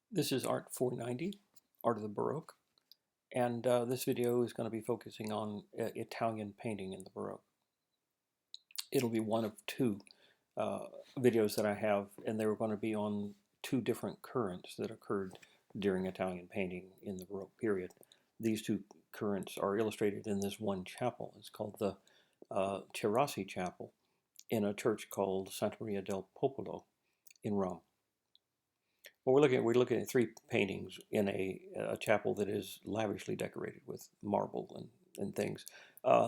This is Art 490, Art of the Baroque, and this video is going to be focusing on Italian painting in the Baroque. It'll be one of two uh, videos that I have, and they're going to be on two different currents that occurred during Italian painting in the Baroque period. These two currents are illustrated in this one chapel. It's called the Carracci Chapel in a church called Santa Maria del Popolo in Rome. Well, we're looking at three paintings in a chapel that is lavishly decorated with marble and things,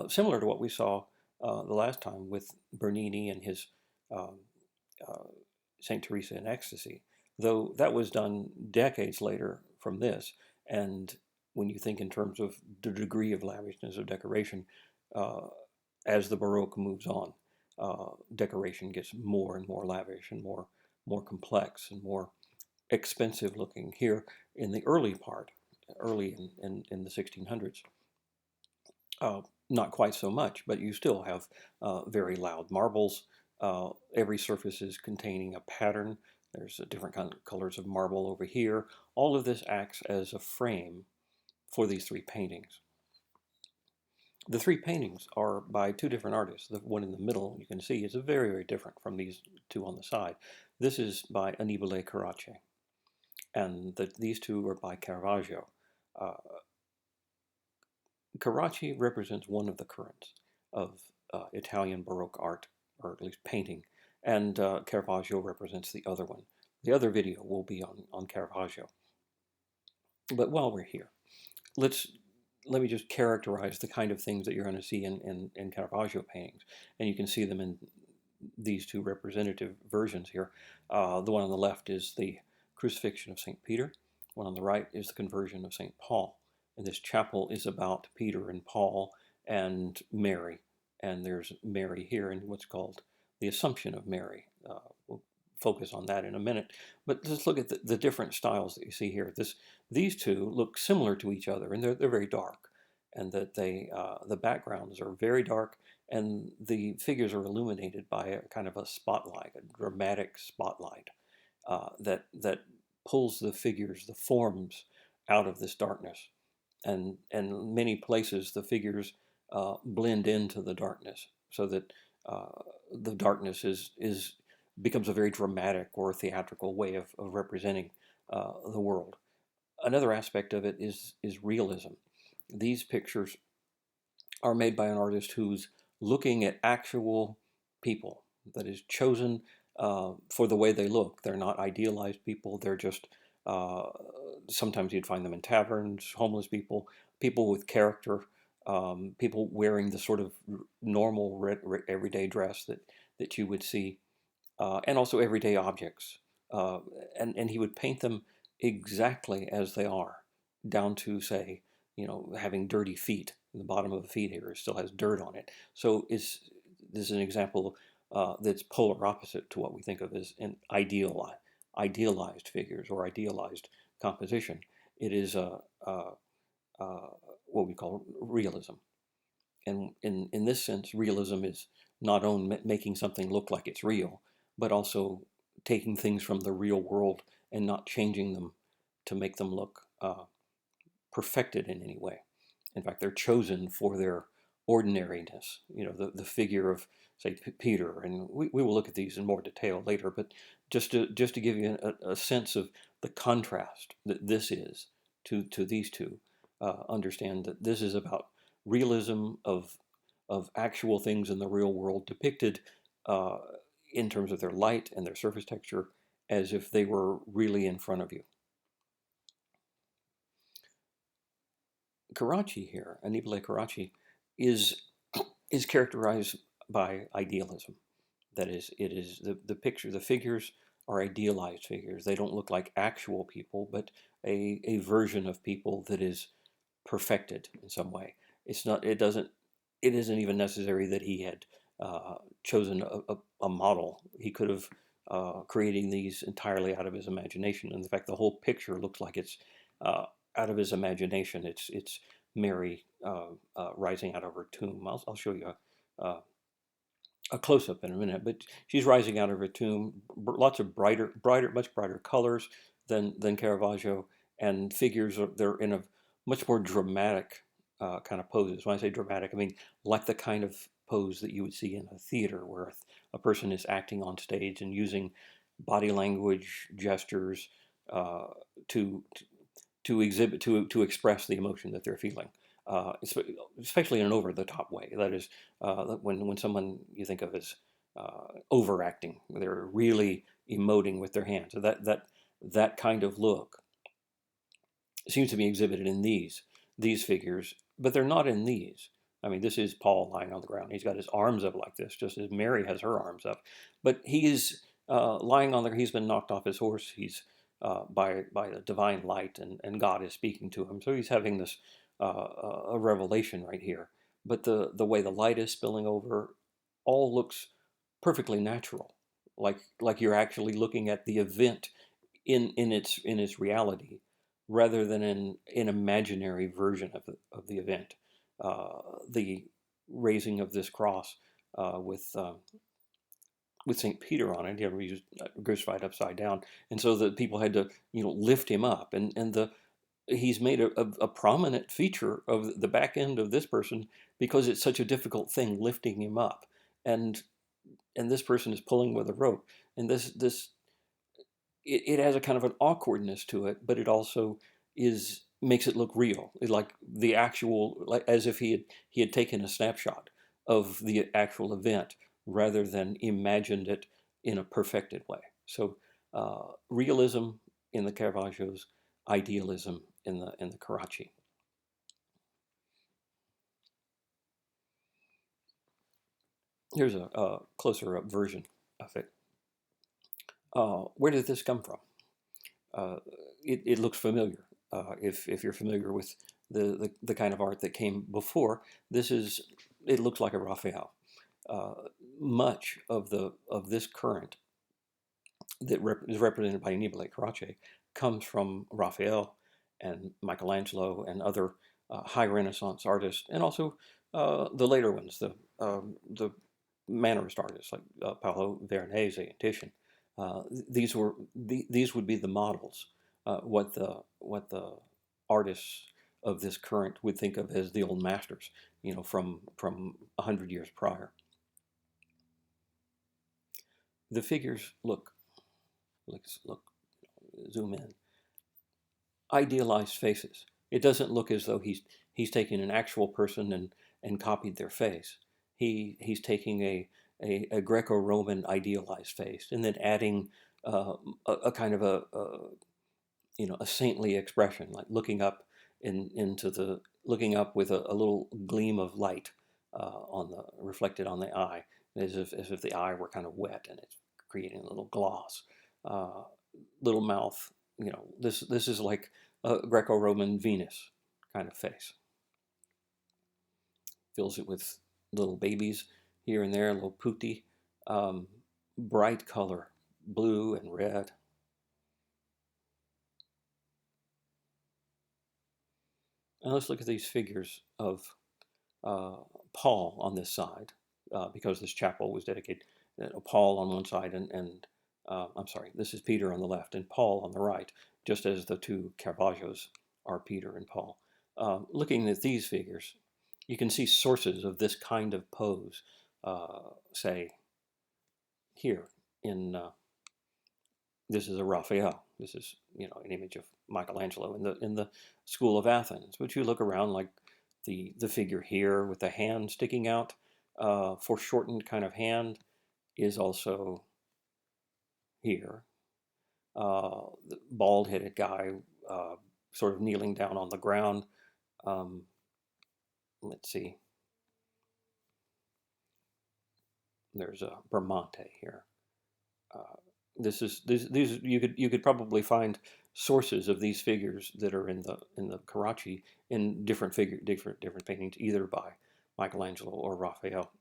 similar to what we saw the last time with Bernini and his um, uh, Saint Teresa in Ecstasy, though that was done decades later from this. And when you think in terms of the degree of lavishness of decoration, uh, as the Baroque moves on, decoration gets more and more lavish and more complex and more expensive looking here in the early part, early in the 1600s. Not quite so much, but you still have very loud marbles. Every surface is containing a pattern. There's different kind of colors of marble over here. All of this acts as a frame for these three paintings. The three paintings are by two different artists. The one in the middle, you can see, is very different from these two on the side. This is by Annibale Carracci, and these two are by Caravaggio. Uh, Carracci represents one of the currents of Italian Baroque art, or at least painting, and Caravaggio represents the other one. The other video will be on Caravaggio. But while we're here, let me just characterize the kind of things that you're going to see in Caravaggio paintings, and you can see them in these two representative versions here. The one on the left is the crucifixion of St. Peter. One on the right is the conversion of St. Paul. And this chapel is about Peter and Paul and Mary. And there's Mary here in what's called the Assumption of Mary. We'll focus on that in a minute. But let's look at the different styles that you see here. These two look similar to each other, and they're very dark. And that the backgrounds are very dark, and the figures are illuminated by a kind of a spotlight, a dramatic spotlight that pulls the figures, the forms, out of this darkness. And in many places, the figures blend into the darkness, so that the darkness is becomes a very dramatic or theatrical way of representing the world. Another aspect of it is realism. These pictures are made by an artist who's looking at actual people, that is chosen for the way they look. They're not idealized people. They're just uh, sometimes you'd find them in taverns, homeless people, people with character, people wearing the sort of normal everyday dress that you would see, and also everyday objects. Uh, and he would paint them exactly as they are, down to, say, having dirty feet. The bottom of the feet here still has dirt on it. So this is an example that's polar opposite to what we think of as an idealized figures or idealized composition. It is what we call realism. And in this sense, realism is not only making something look like it's real, but also taking things from the real world and not changing them to make them look perfected in any way. In fact, they're chosen for their ordinariness. The figure of, say, Peter, and we will look at these in more detail later, but just to give you a sense of the contrast that this is to these two, understand that this is about realism of actual things in the real world depicted uh, in terms of their light and their surface texture as if they were really in front of you. Carracci here, Annibale Carracci, is is characterized by idealism. That is, it is the picture, the figures are idealized figures. They don't look like actual people, but a version of people that is perfected in some way. It's not. It isn't even necessary that he had chosen a model. He could have creating these entirely out of his imagination. And in fact, the whole picture looks like it's uh, out of his imagination. It's Mary rising out of her tomb. I'll show you a close-up in a minute, but she's rising out of her tomb. Lots of much brighter colors. than Caravaggio, and figures they're in a much more dramatic kind of poses. When I say dramatic, I mean like the kind of pose that you would see in a theater, where a person is acting on stage and using body language, gestures uh, to to exhibit express the emotion that they're feeling, especially in an over the top way. That is, when someone you think of as overacting, they're really emoting with their hands. So that kind of look seems to be exhibited in these figures, but they're not in these. I mean, this is Paul lying on the ground. He's got his arms up like this, just as Mary has her arms up. But he is lying on there. He's been knocked off his horse. He's by the divine light, and God is speaking to him. So he's having this a revelation right here. But the way the light is spilling over, all looks perfectly natural, like you're actually looking at the event in its reality, rather than an imaginary version of the event. The raising of this cross with St. Peter on it, he was crucified upside down, and so the people had to lift him up, and he's made a prominent feature of the back end of this person because it's such a difficult thing lifting him up, and this person is pulling with a rope, and this it has a kind of an awkwardness to it, but it also makes it look real, like the actual, like as if he had taken a snapshot of the actual event rather than imagined it in a perfected way. So realism in the Caravaggios, idealism in the Carracci. Here's a closer up version of it. Where did this come from? It looks familiar. If you're familiar with the kind of art that came before, it looks like a Raphael. Uh, Much of this current that is represented by Annibale Carracci comes from Raphael and Michelangelo and other high Renaissance artists, and also the later ones, the Mannerist artists like Paolo Veronese and Titian. These would be the models, what the artists of this current would think of as the old masters, from 100 years prior. The figures look, zoom in, idealized faces. It doesn't look as though he's taken an actual person and copied their face. He's taking a Greco-Roman idealized face and then adding a kind of a saintly expression, like looking up looking up with a little gleam of light reflected on the eye, as if the eye were kind of wet and it's creating a little gloss, little mouth. This is like a Greco-Roman Venus kind of face. Fills it with little babies here and there, a little putti, bright color, blue and red. And let's look at these figures of Paul on this side, because this chapel was dedicated. Paul on one side, and I'm sorry, this is Peter on the left and Paul on the right, just as the two Caravaggios are Peter and Paul. Looking at these figures, you can see sources of this kind of pose, say, here in this is a Raphael. This is an image of Michelangelo in the school of Athens. But you look around, like the figure here with the hand sticking out, foreshortened kind of hand, is also here. The bald-headed guy, sort of kneeling down on the ground. Let's see. There's a Bramante here. These you could probably find sources of these figures that are in the Carracci in different paintings, either by Michelangelo or Raphael.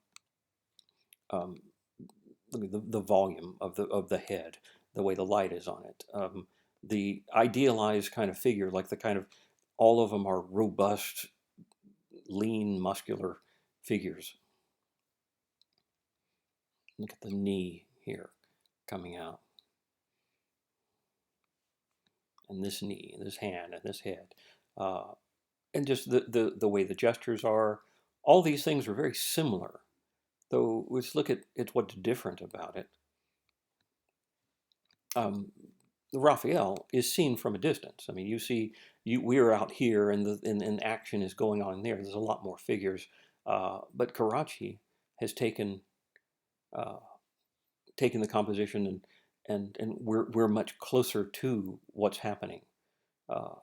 Look at the volume of the head, the way the light is on it. The idealized kind of figure, like the kind of, all of them are robust, lean, muscular figures. Look at the knee here coming out. and this knee, and this hand, and this head, and just the way the gestures are. All these things are very similar, though let's look at what's different about it. Raphael is seen from a distance. I mean, you see, we're out here, and and action is going on there. There's a lot more figures, but Carracci has uh, taken the composition, and we're much closer to what's happening. Uh,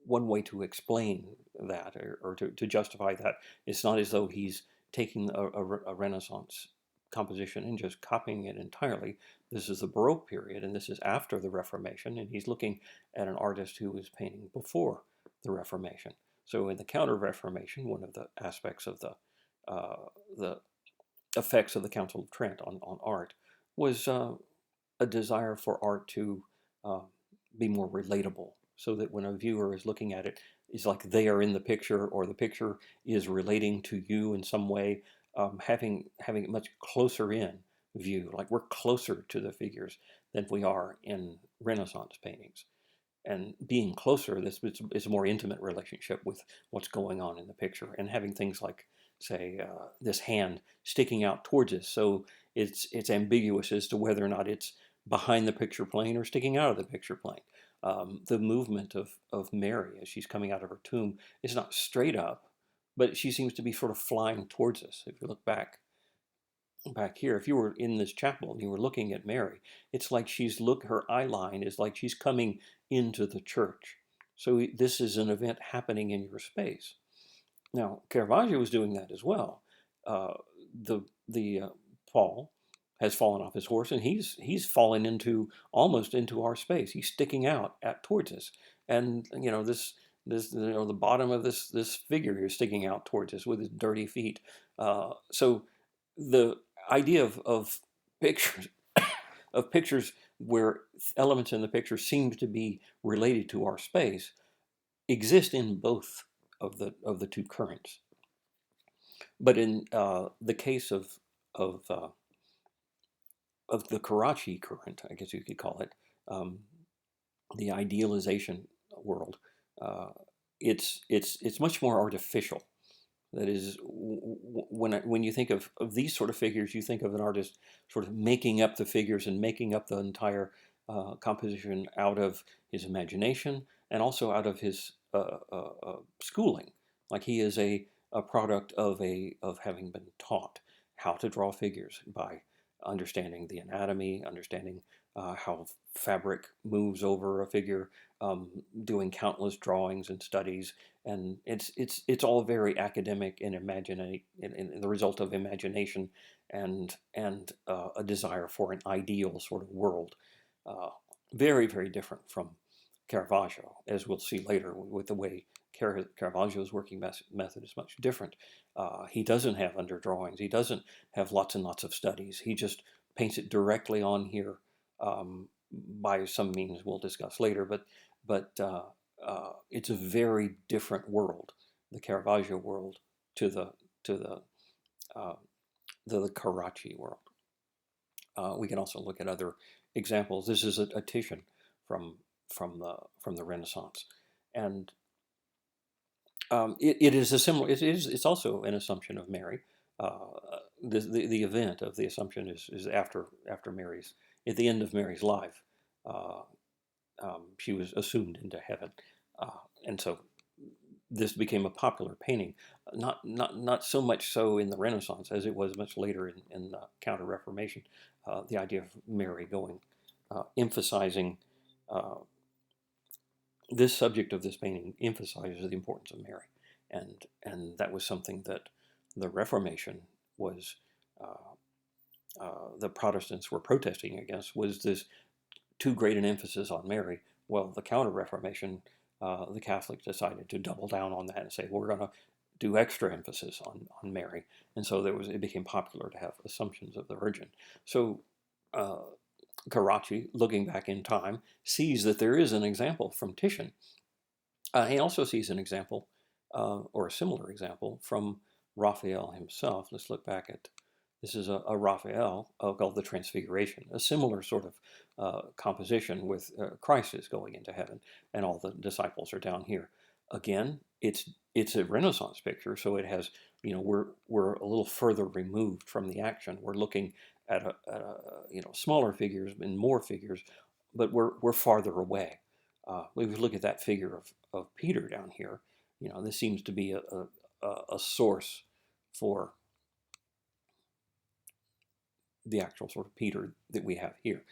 One way to explain that, or to justify that, it's not as though he's taking a Renaissance composition and just copying it entirely. This is the Baroque period, and this is after the Reformation, and he's looking at an artist who was painting before the Reformation. So in the Counter-Reformation, one of the aspects of the effects of the Council of Trent on art was a desire for art to uh, be more relatable, so that when a viewer is looking at it, it's like they are in the picture, or the picture is relating to you in some way, having it much closer in view, like we're closer to the figures than we are in Renaissance paintings. And being closer, this is a more intimate relationship with what's going on in the picture, and having things like, say, this hand sticking out towards us, so it's ambiguous as to whether or not it's behind the picture plane or sticking out of the picture plane. The movement of Mary as she's coming out of her tomb is not straight up, but she seems to be sort of flying towards us. If you look back here, if you were in this chapel and you were looking at Mary, it's like her eye line is like she's coming into the church. So this is an event happening in your space. Now, Caravaggio was doing that as well. Uh, the Paul has fallen off his horse, and he's fallen into almost into our space. He's sticking out towards us, and this the bottom of this figure is sticking out towards us with his dirty feet. So the idea of pictures of pictures where elements in the picture seem to be related to our space exist in both of the two currents. But in the case of uh, of the Carracci current, I guess you could call it, um, the idealization world, uh, it's much more artificial. That is, when you think of these sort of figures, you think of an artist sort of making up the figures and making up the entire composition out of his imagination, and also out of his schooling. Like he is a product of having been taught how to draw figures by understanding the anatomy, understanding how fabric moves over a figure, doing countless drawings and studies, and it's all very academic and imaginative, and the result of imagination and a desire for an ideal sort of world. Uh, Very, very different from Caravaggio, as we'll see later with the way Caravaggio's working method is much different. He doesn't have underdrawings. He doesn't have lots and lots of studies. He just paints it directly on here, by some means we'll discuss later. But it's a very different world, the Caravaggio world, to uh, the Carracci world. We can also look at other examples. This is a Titian from the Renaissance, and it is a similar. It's also an Assumption of Mary. The event of the Assumption is after Mary's, at the end of Mary's life. Uh, she was assumed into heaven, and so this became a popular painting. Not so much so in the Renaissance as it was much later in the Counter Reformation. The idea of Mary going, emphasizing uh, this subject of this painting emphasizes the importance of Mary, and that was something that the Reformation was. The Protestants were protesting against, was this too great an emphasis on Mary. Well, the Counter Reformation, the Catholics decided to double down on that and say, well, we're going to do extra emphasis on Mary, and so it became popular to have Assumptions of the Virgin. So Carracci, looking back in time, sees that there is an example from Titian. He also sees an example, or a similar example, from Raphael himself. Let's look back at This is a Raphael called the Transfiguration, a similar sort of composition with Christ is going into heaven and all the disciples are down here. Again, it's a Renaissance picture, so it has, we're a little further removed from the action. We're looking at smaller figures and more figures, but we're farther away. If we look at that figure of Peter down here, this seems to be a source for the actual sort of Peter that we have here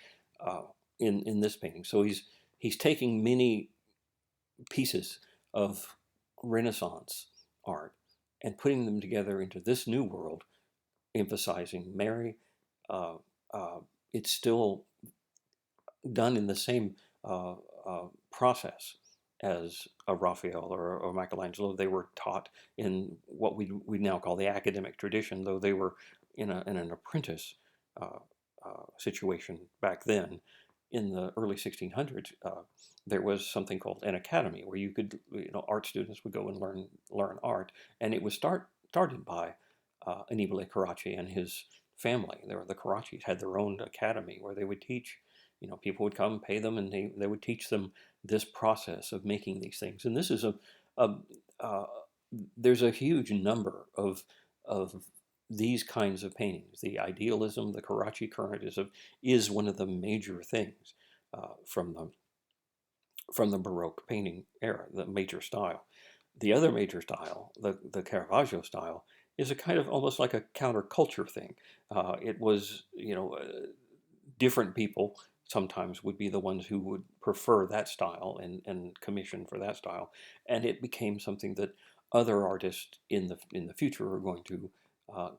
in this painting. So he's taking many pieces of Renaissance art and putting them together into this new world, emphasizing Mary. It's still done in the same process as a Raphael or Michelangelo. They were taught in what we now call the academic tradition, though they were in an apprentice situation back then. In the early 1600s, there was something called an academy where you could, art students would go and learn art, and it was started by Annibale Carracci and his family. The Carraccis had their own academy where they would teach. People would come, pay them, and they would teach them this process of making these things. And this is there's a huge number of these kinds of paintings. The idealism, the Carracci current is one of the major things from the Baroque painting era, the major style. The other major style, the Caravaggio style, is a kind of almost like a counterculture thing. It was, different people sometimes would be the ones who would prefer that style and commission for that style, and it became something that other artists in the future are going to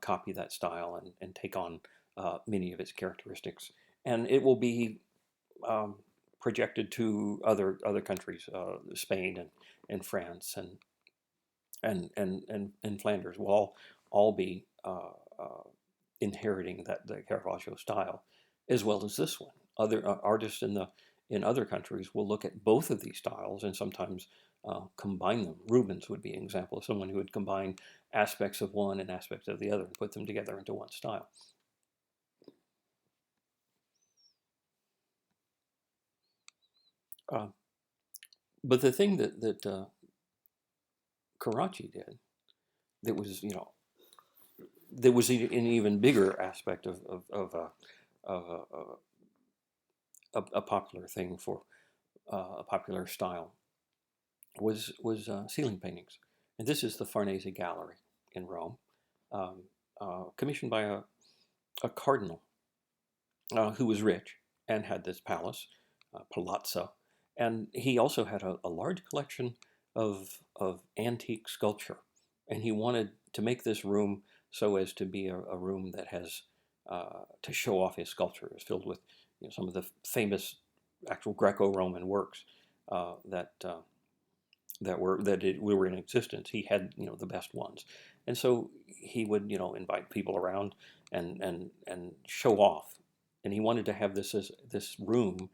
copy that style and take on many of its characteristics, and it will be projected to other countries. Spain and France and Flanders will all be inheriting the Caravaggio style, as well as this one. Other artists in other countries will look at both of these styles and sometimes combine them. Rubens would be an example of someone who would combine aspects of one and aspects of the other and put them together into one style. But the thing that Carracci did that was, there was an even bigger aspect of a popular thing for a popular style was ceiling paintings, and this is the Farnese Gallery in Rome, commissioned by a cardinal who was rich and had this palace, palazzo, and he also had a large collection of antique sculpture, and he wanted to make this room so as to be a room that has to show off his sculpture. It's filled with some of the famous actual Greco-Roman works that were in existence. He had the best ones, and so he would invite people around and show off. And he wanted to have this room,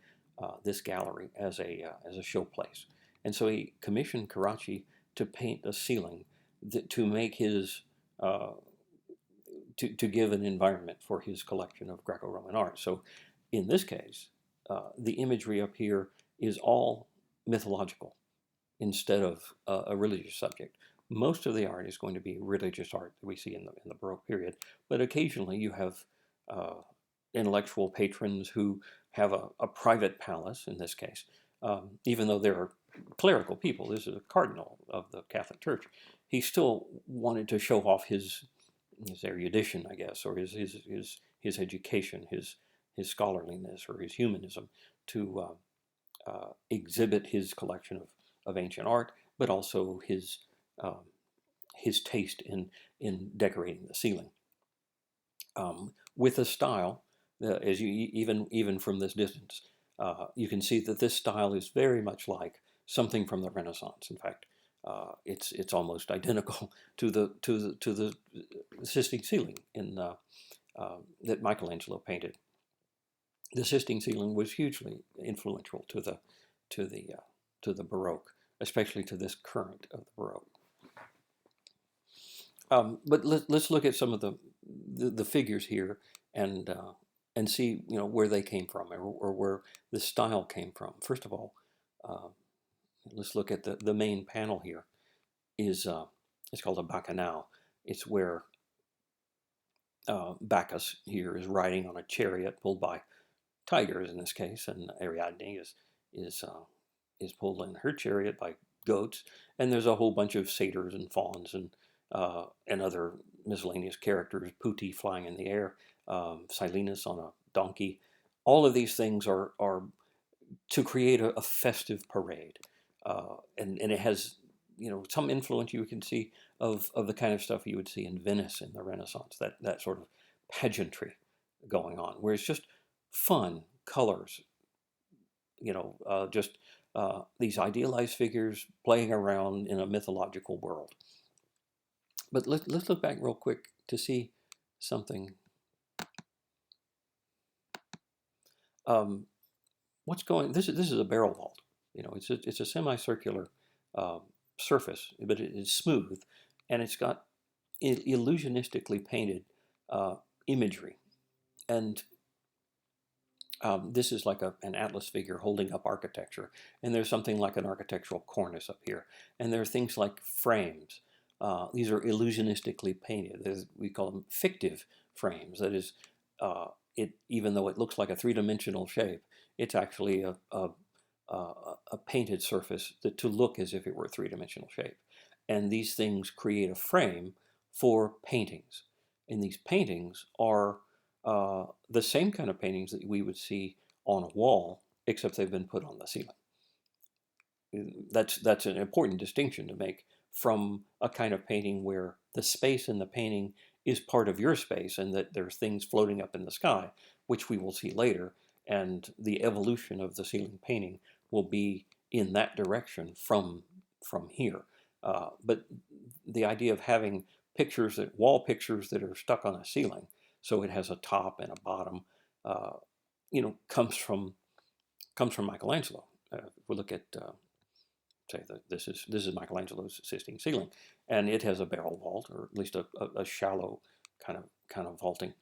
this gallery, as a showplace. And so he commissioned Carracci to paint a ceiling to make his to give an environment for his collection of Greco-Roman art. So in this case, the imagery up here is all mythological instead of a religious subject. Most of the art is going to be religious art that we see in the Baroque period, but occasionally you have intellectual patrons who have a private palace, in this case, even though they're clerical people. This is a cardinal of the Catholic Church. He still wanted to show off his erudition, I guess, or his education, his scholarliness, or his humanism, to exhibit his collection of ancient art, but also his taste in decorating the ceiling with a style. As you even from this distance, you can see that this style is very much like something from the Renaissance. In fact, it's almost identical to the Sistine ceiling that Michelangelo painted. The Sistine ceiling was hugely influential to the Baroque, especially to this current of the Baroque. But let's look at some of the figures here and see where they came from or where the style came from. First of all, uh, let's look at the main panel here. Is It's called a bacchanal. It's where Bacchus here is riding on a chariot pulled by tigers in this case, and Ariadne is uh, is pulled in her chariot by goats, and there's a whole bunch of satyrs and fauns and other miscellaneous characters. Putti flying in the air, Silenus on a donkey. All of these things are to create a festive parade, and it has some influence you can see of the kind of stuff you would see in Venice in the Renaissance. That sort of pageantry going on, where it's just fun, colors, just these idealized figures playing around in a mythological world. But let's look back real quick to see something. Um, This is a barrel vault. It's a semicircular um, surface, but it is smooth, and it's got illusionistically painted uh, imagery. And this is like an atlas figure holding up architecture, and there's something like an architectural cornice up here, and there are things like frames. These are illusionistically painted. We call them fictive frames. That is, even though it looks like a three-dimensional shape, it's actually a painted surface to look as if it were a three-dimensional shape. And these things create a frame for paintings. And these paintings are the same kind of paintings that we would see on a wall, except they've been put on the ceiling. That's an important distinction to make from a kind of painting where the space in the painting is part of your space and that there's things floating up in the sky, which we will see later, and the evolution of the ceiling painting will be in that direction from here. But the idea of having wall pictures that are stuck on a ceiling, so it has a top and a bottom, uh, comes from Michelangelo. If we look at say that this is Michelangelo's Sistine ceiling, and it has a barrel vault, or at least a shallow kind of vaulting,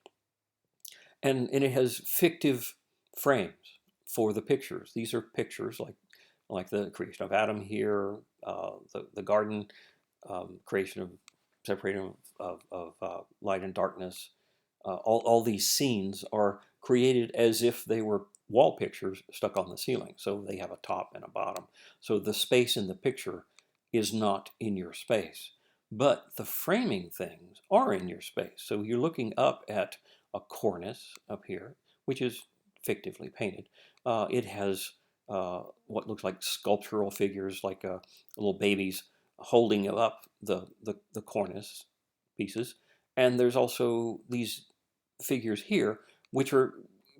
and it has fictive frames for the pictures. These are pictures like the creation of Adam here, the garden, creation of separating of light and darkness. All these scenes are created as if they were wall pictures stuck on the ceiling. So they have a top and a bottom. So the space in the picture is not in your space. But the framing things are in your space. So you're looking up at a cornice up here, which is fictively painted. It has what looks like sculptural figures, like little babies holding up the cornice pieces. And there's also these figures here, which are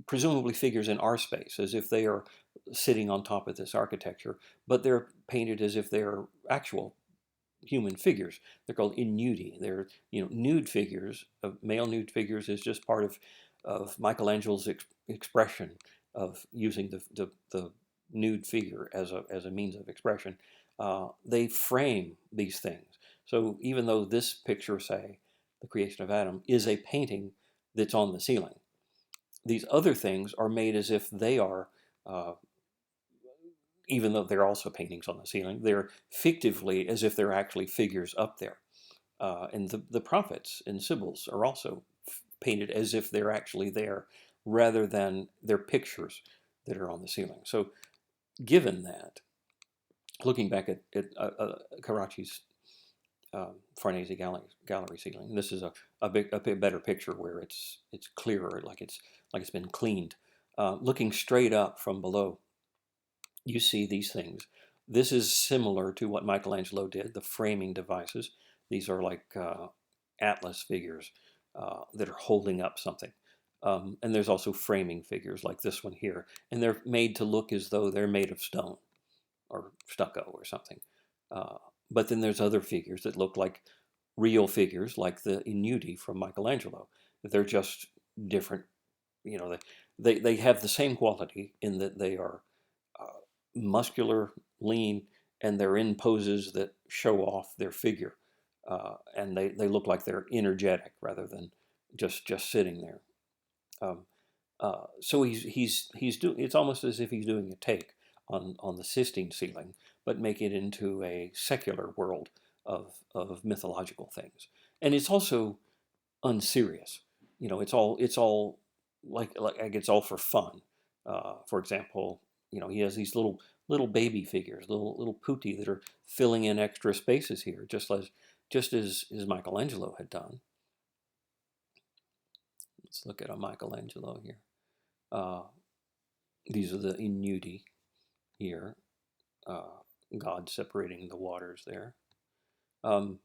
presumably figures in our space, as if they are sitting on top of this architecture, but they're painted as if they're actual human figures. They're called ignudi. They're nude figures. Male nude figures is just part of Michelangelo's expression of using the nude figure as a means of expression. They frame these things. So even though this picture, say, the creation of Adam, is a painting that's on the ceiling, these other things are made as if they are, even though they're also paintings on the ceiling, they're fictively as if they're actually figures up there. And the prophets and sibyls are also painted as if they're actually there, rather than they're pictures that are on the ceiling. So given that, looking back at Carracci's Farnese gallery ceiling, this is a bit better picture where it's clearer, like it's been cleaned. Looking straight up from below, you see these things. This is similar to what Michelangelo did, the framing devices. These are like atlas figures that are holding up something. And there's also framing figures like this one here. And they're made to look as though they're made of stone or stucco or something. But then there's other figures that look like real figures, like the ignudi from Michelangelo. They're just different. They have the same quality in that they are muscular, lean, and they're in poses that show off their figure. and they look like they're energetic rather than just sitting there. Um, so he's doing. It's almost as if he's doing a take on the Sistine ceiling, but make it into a secular world of mythological things. And it's also unserious. You know, it's all like it's all for fun. For example, you know, he has these little baby figures, little putti that are filling in extra spaces here, just as Michelangelo had done. Let's look at a Michelangelo here. Uh, these are the ignudi here. God separating the waters there. Um,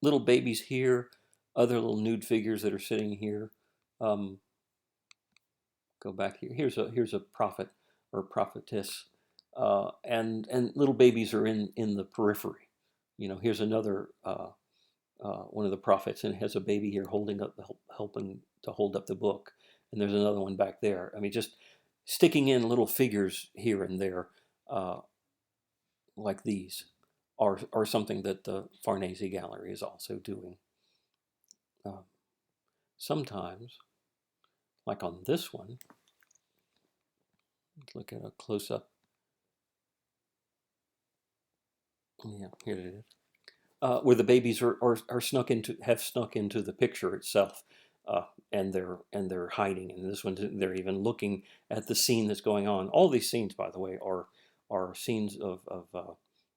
little babies here, other little nude figures that are sitting here. Um, go back here. Here's a prophet or prophetess, and little babies are in the periphery. You know, here's another one of the prophets, and has a baby here holding up, helping to hold up the book, and there's another one back there. I mean, just sticking in little figures here and there, uh, like these, are something that the Farnese Gallery is also doing. Uh, Sometimes, like on this one, let's look at a close up. Yeah, here it is. Where the babies are snuck into have snuck into the picture itself, and they're hiding. And this one, they're even looking at the scene that's going on. All these scenes, by the way, are scenes of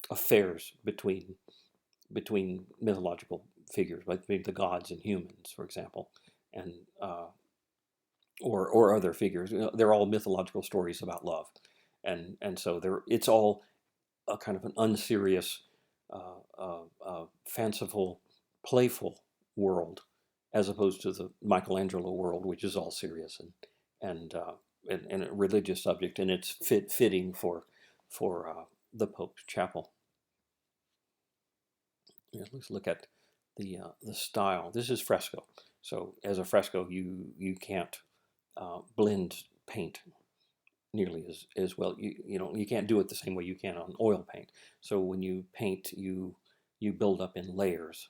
affairs between mythological figures, between the gods and humans, for example, and or other figures. You know, they're all mythological stories about love, and so it's all a kind of an unserious, fanciful, playful world, as opposed to the Michelangelo world, which is all serious and and a religious subject, and it's fitting for the Pope's chapel. Yeah, let's look at the style. This is fresco. So as a fresco, you can't blend paint nearly as well. You can't do it the same way you can on oil paint. So when you paint, you build up in layers,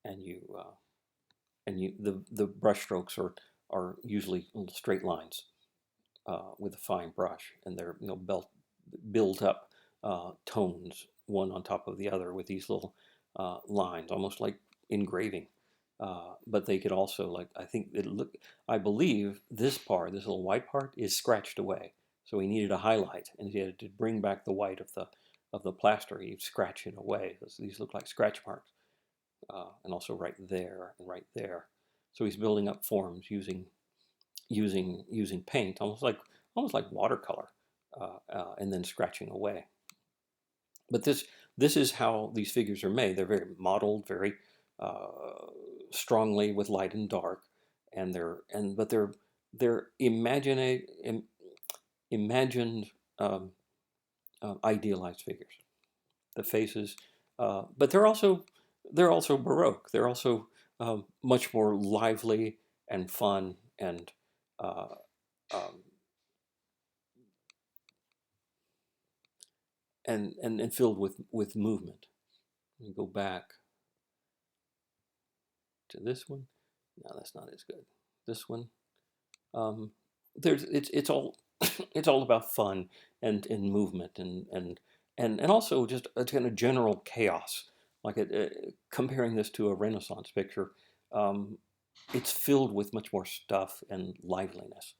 and the brush strokes are usually little straight lines with a fine brush, and they're built up tones one on top of the other with these little lines, almost like engraving. But they could also, like, I believe this little white part is scratched away. So he needed a highlight, and he had to bring back the white of the plaster. He'd scratch it away. These look like scratch marks, and also right there and right there. So he's building up forms using paint, almost like watercolor, and then scratching away. But this is how these figures are made. They're very modeled, very strongly with light and dark, but they're imagined, idealized figures. The faces, but they're also Baroque. They're also much more lively and fun uh, um, and filled with movement. We go back to this one. No, that's not as good. This one, um, it's all it's all about fun and movement and also just a kind of general chaos. Like comparing this to a Renaissance picture, um, it's filled with much more stuff and liveliness.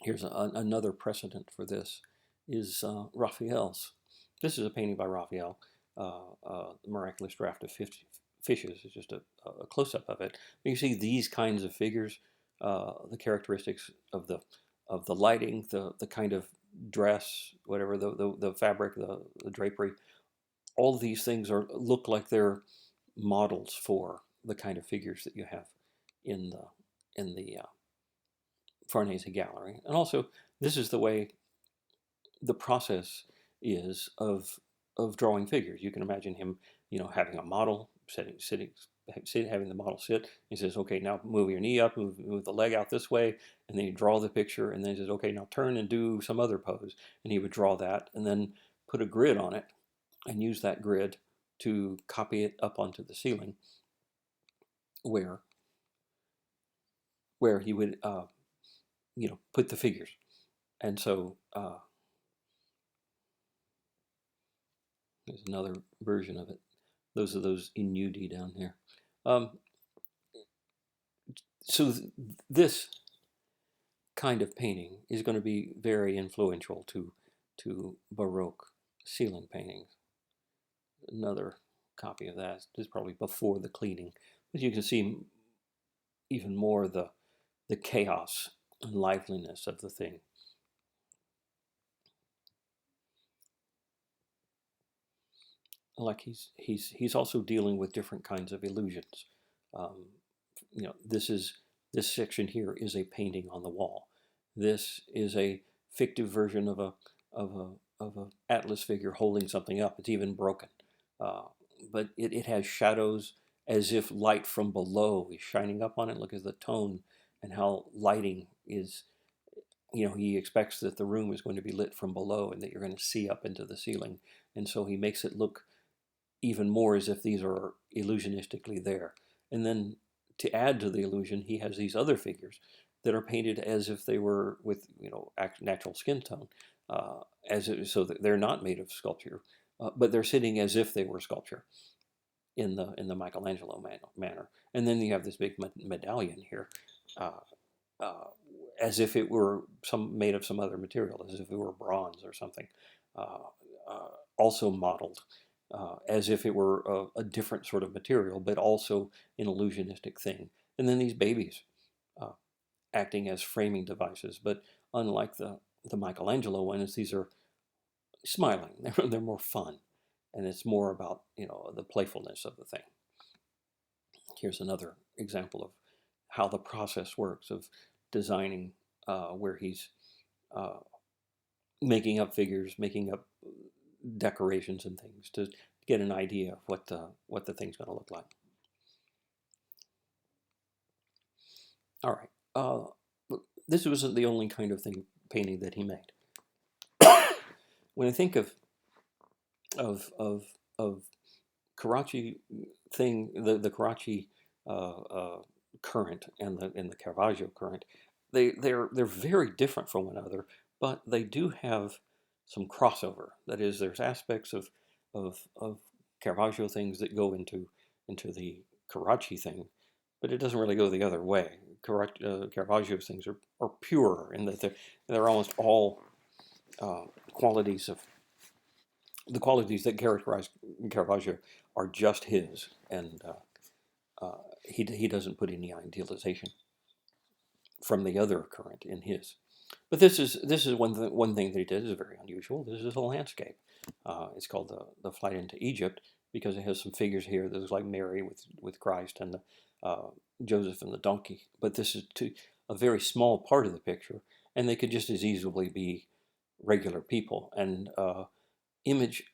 Here's another precedent for this is Raphael's. This is a painting by Raphael, The Miraculous Draft of Fishes. It's just a close-up of it. You see these kinds of figures, the characteristics of the lighting, the kind of dress, whatever, the fabric, the drapery. All of these things look like they're models for the kind of figures that you have in the Farnese Gallery. And also, this is the way the process is of drawing figures. You can imagine him, having a model, having the model sit. He says, "Okay, now move your knee up, move the leg out this way," and then you draw the picture, and then he says, "Okay, now turn and do some other pose," and he would draw that, and then put a grid on it, and use that grid to copy it up onto the ceiling, where he would put the figures. And so there's another version of it. Those are those ignudi down here. So this kind of painting is going to be very influential to Baroque ceiling paintings. Another copy of that. This is probably before the cleaning, but you can see even more the chaos and liveliness of the thing. Like he's also dealing with different kinds of illusions. This section here is a painting on the wall. This is a fictive version of a Atlas figure holding something up. It's even broken, but it has shadows as if light from below is shining up on it. Look at the tone and how lighting is. He expects that the room is going to be lit from below and that you're going to see up into the ceiling, and so he makes it look even more as if these are illusionistically there. And then to add to the illusion, he has these other figures that are painted as if they were with natural skin tone, so that they're not made of sculpture, but they're sitting as if they were sculpture in the Michelangelo manner. And then you have this big medallion here, as if it were made of some other material, as if it were bronze or something, also modeled as if it were a different sort of material, but also an illusionistic thing. And then these babies acting as framing devices, but unlike the Michelangelo ones, these are smiling. They're more fun, and it's more about the playfulness of the thing. Here's another example of how the process works of designing, where he's making up figures, making up decorations and things to get an idea of what the thing's going to look like. All right, this wasn't the only kind of painting that he made. When I think of Carracci thing, the Carracci current and the Caravaggio current, they're very different from one another, but they do have some crossover. That is, there's aspects of Caravaggio things that go into the Carracci thing, but it doesn't really go the other way. Caravaggio things are purer in that they're almost all qualities of the qualities that characterize Caravaggio are just his, and he doesn't put any idealization from the other current in his. But this is one thing that he did is very unusual. This is a landscape. It's called the Flight into Egypt because it has some figures here that look like Mary with Christ and Joseph and the donkey. But this is a very small part of the picture, and they could just as easily be regular people and image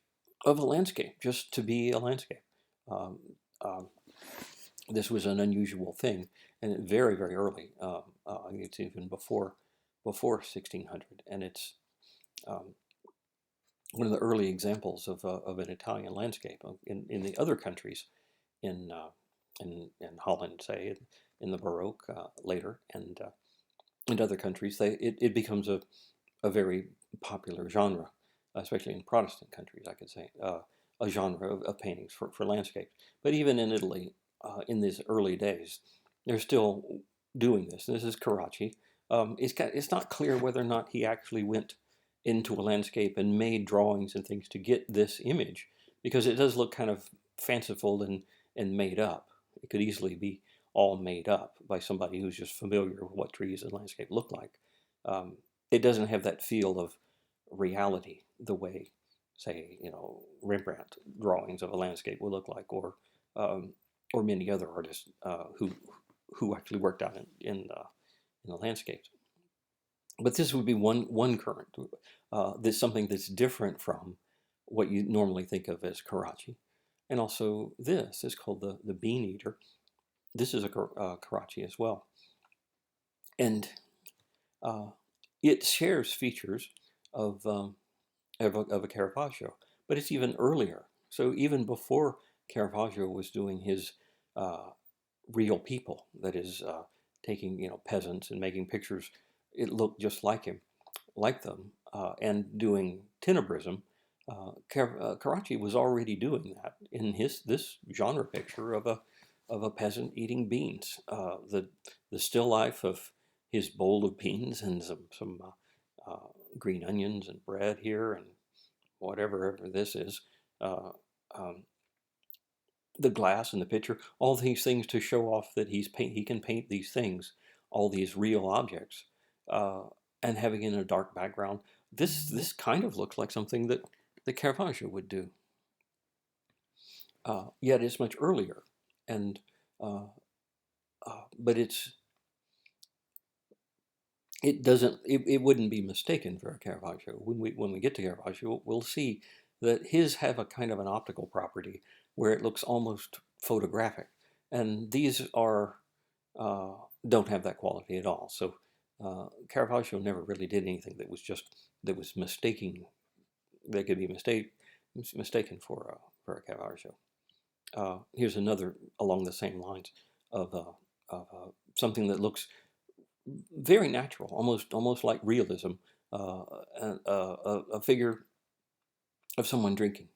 of a landscape, just to be a landscape. This was an unusual thing, and very, very early. I think it's even before 1600, and it's one of the early examples of an Italian landscape. In the other countries, in Holland, say, in the Baroque later, and in other countries, it becomes a very popular genre, especially in Protestant countries, I could say, a genre of paintings for landscapes. But even in Italy, in these early days, they're still doing this. This is Carracci. It's not clear whether or not he actually went into a landscape and made drawings and things to get this image, because it does look kind of fanciful and made up. It could easily be all made up by somebody who's just familiar with what trees and landscape look like. It doesn't have that feel of reality the way, say, Rembrandt drawings of a landscape would look like, or many other artists who actually worked out in the landscapes. But this would be one current. There's something that's different from what you normally think of as Carracci. And also this is called the Bean Eater. This is a Carracci as well. And it shares features of a Caravaggio, but it's even earlier. So even before Caravaggio was doing his real people, that is, taking peasants and making pictures, it looked just like him, like them, and doing tenebrism. Carracci was already doing that in this genre picture of a peasant eating beans. The still life of his bowl of beans and some green onions and bread here and whatever this is. Uh, um, the glass and the picture, all these things to show off that he can paint these things, all these real objects, uh, and having it in a dark background. This kind of looks like something that Caravaggio would do. Yet it's much earlier, and uh, but it wouldn't be mistaken for a Caravaggio. When we get to Caravaggio, we'll see that his have a kind of an optical property where it looks almost photographic, and these are uh, don't have that quality at all. So Caravaggio never really did anything that was mistaking that could be mistaken for a Caravaggio. Here's another along the same lines of, something that looks very natural, almost like realism. Uh, a figure of someone drinking.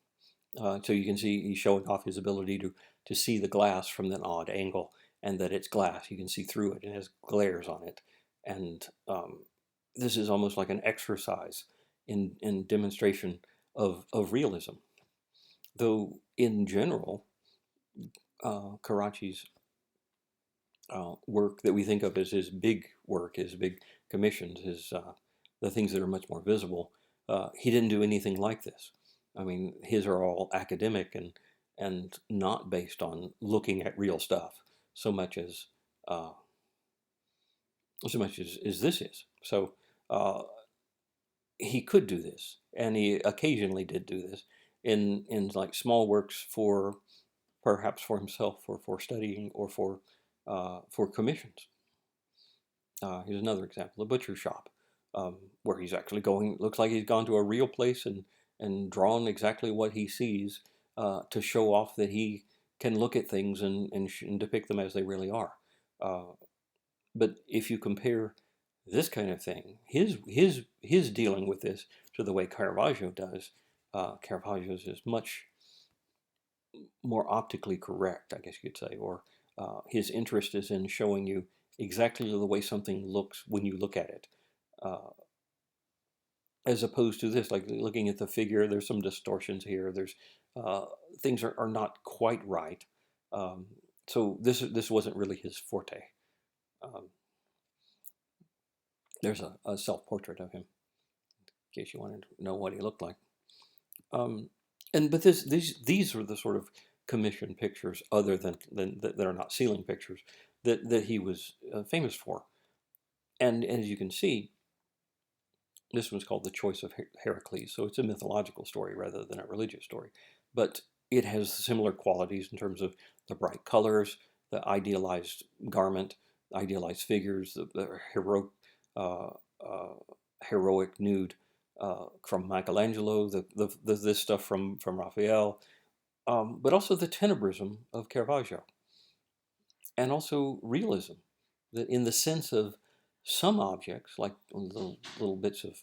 So you can see he's showing off his ability to see the glass from an odd angle, and that it's glass. You can see through it, and it has glares on it. And this is almost like an exercise in demonstration of realism. Though in general, Carracci's work that we think of as his big work, his big commissions, the things that are much more visible, he didn't do anything like this. I mean, his are all academic and not based on looking at real stuff so much as uh, as this is. So he could do this, and he occasionally did do this in like small works for perhaps for himself or for studying or for commissions. Here's another example: a butcher shop, where he's actually going. Looks like he's gone to a real place and drawn exactly what he sees to show off that he can look at things and depict them as they really are. Uh, but if you compare this kind of thing, his dealing with this to the way Caravaggio does, Caravaggio's is much more optically correct, I guess you could say, or his interest is in showing you exactly the way something looks when you look at it, uh, as opposed to this, like looking at the figure. There's some distortions here. There's things are not quite right. Um, so this wasn't really his forte. Um, there's a self-portrait of him, in case you wanted to know what he looked like. Um, but these are the sort of commissioned pictures, other than that are not ceiling pictures, that he was famous for. And as you can see, this one's called the Choice of Herakles, so it's a mythological story rather than a religious story. But it has similar qualities in terms of the bright colors, the idealized garment, idealized figures, the uh, uh, heroic nude from Michelangelo, this stuff from Raphael, but also the tenebrism of Caravaggio, and also realism, that in the sense of some objects, like little bits of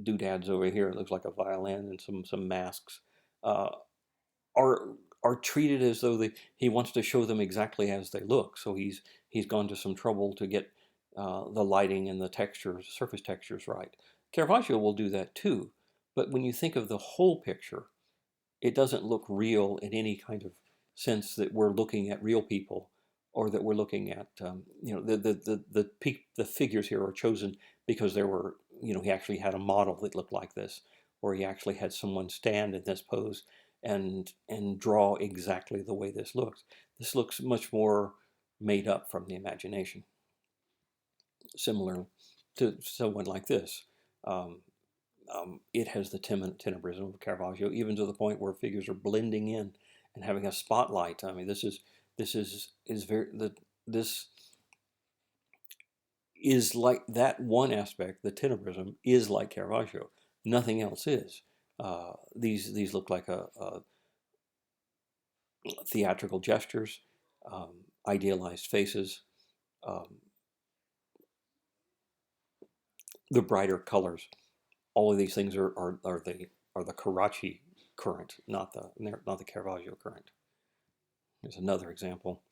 doodads over here, it looks like a violin and some masks, uh, are are treated as though he wants to show them exactly as they look. So he's gone to some trouble to get the lighting and the textures, surface textures right. Caravaggio will do that too, but when you think of the whole picture, it doesn't look real in any kind of sense that we're looking at real people, or that we're looking at the figures here are chosen because there were, he actually had a model that looked like this, or he actually had someone stand in this pose and draw exactly the way this looks. This looks much more made up from the imagination, similar to someone like this. Um, it has the tenebrism of Caravaggio, even to the point where figures are blending in and having a spotlight. I mean, this is very this is like that one aspect. The tenebrism is like Caravaggio. Nothing else is. These look like a theatrical gestures, idealized faces, um, the brighter colors. All of these things are the Carracci current, not the Caravaggio current. Here's another example.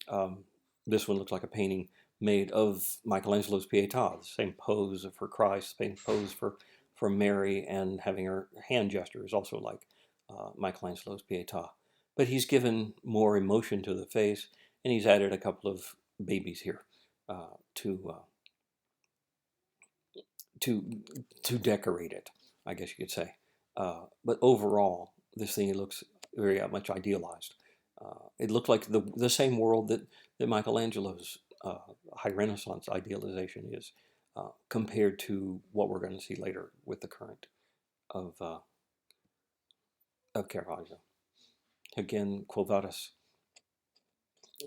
Um, this one looks like a painting made of Michelangelo's Pietà, the same pose for Christ, same pose for Mary, and having her hand gesture is also like Michelangelo's Pietà. But he's given more emotion to the face, and he's added a couple of babies here to to to decorate it, I guess you could say. But overall, this thing looks very much idealized. It looked like the same world that Michelangelo's High Renaissance idealization is, compared to what we're going to see later with the current of Caravaggio. Again, Quo Vadis,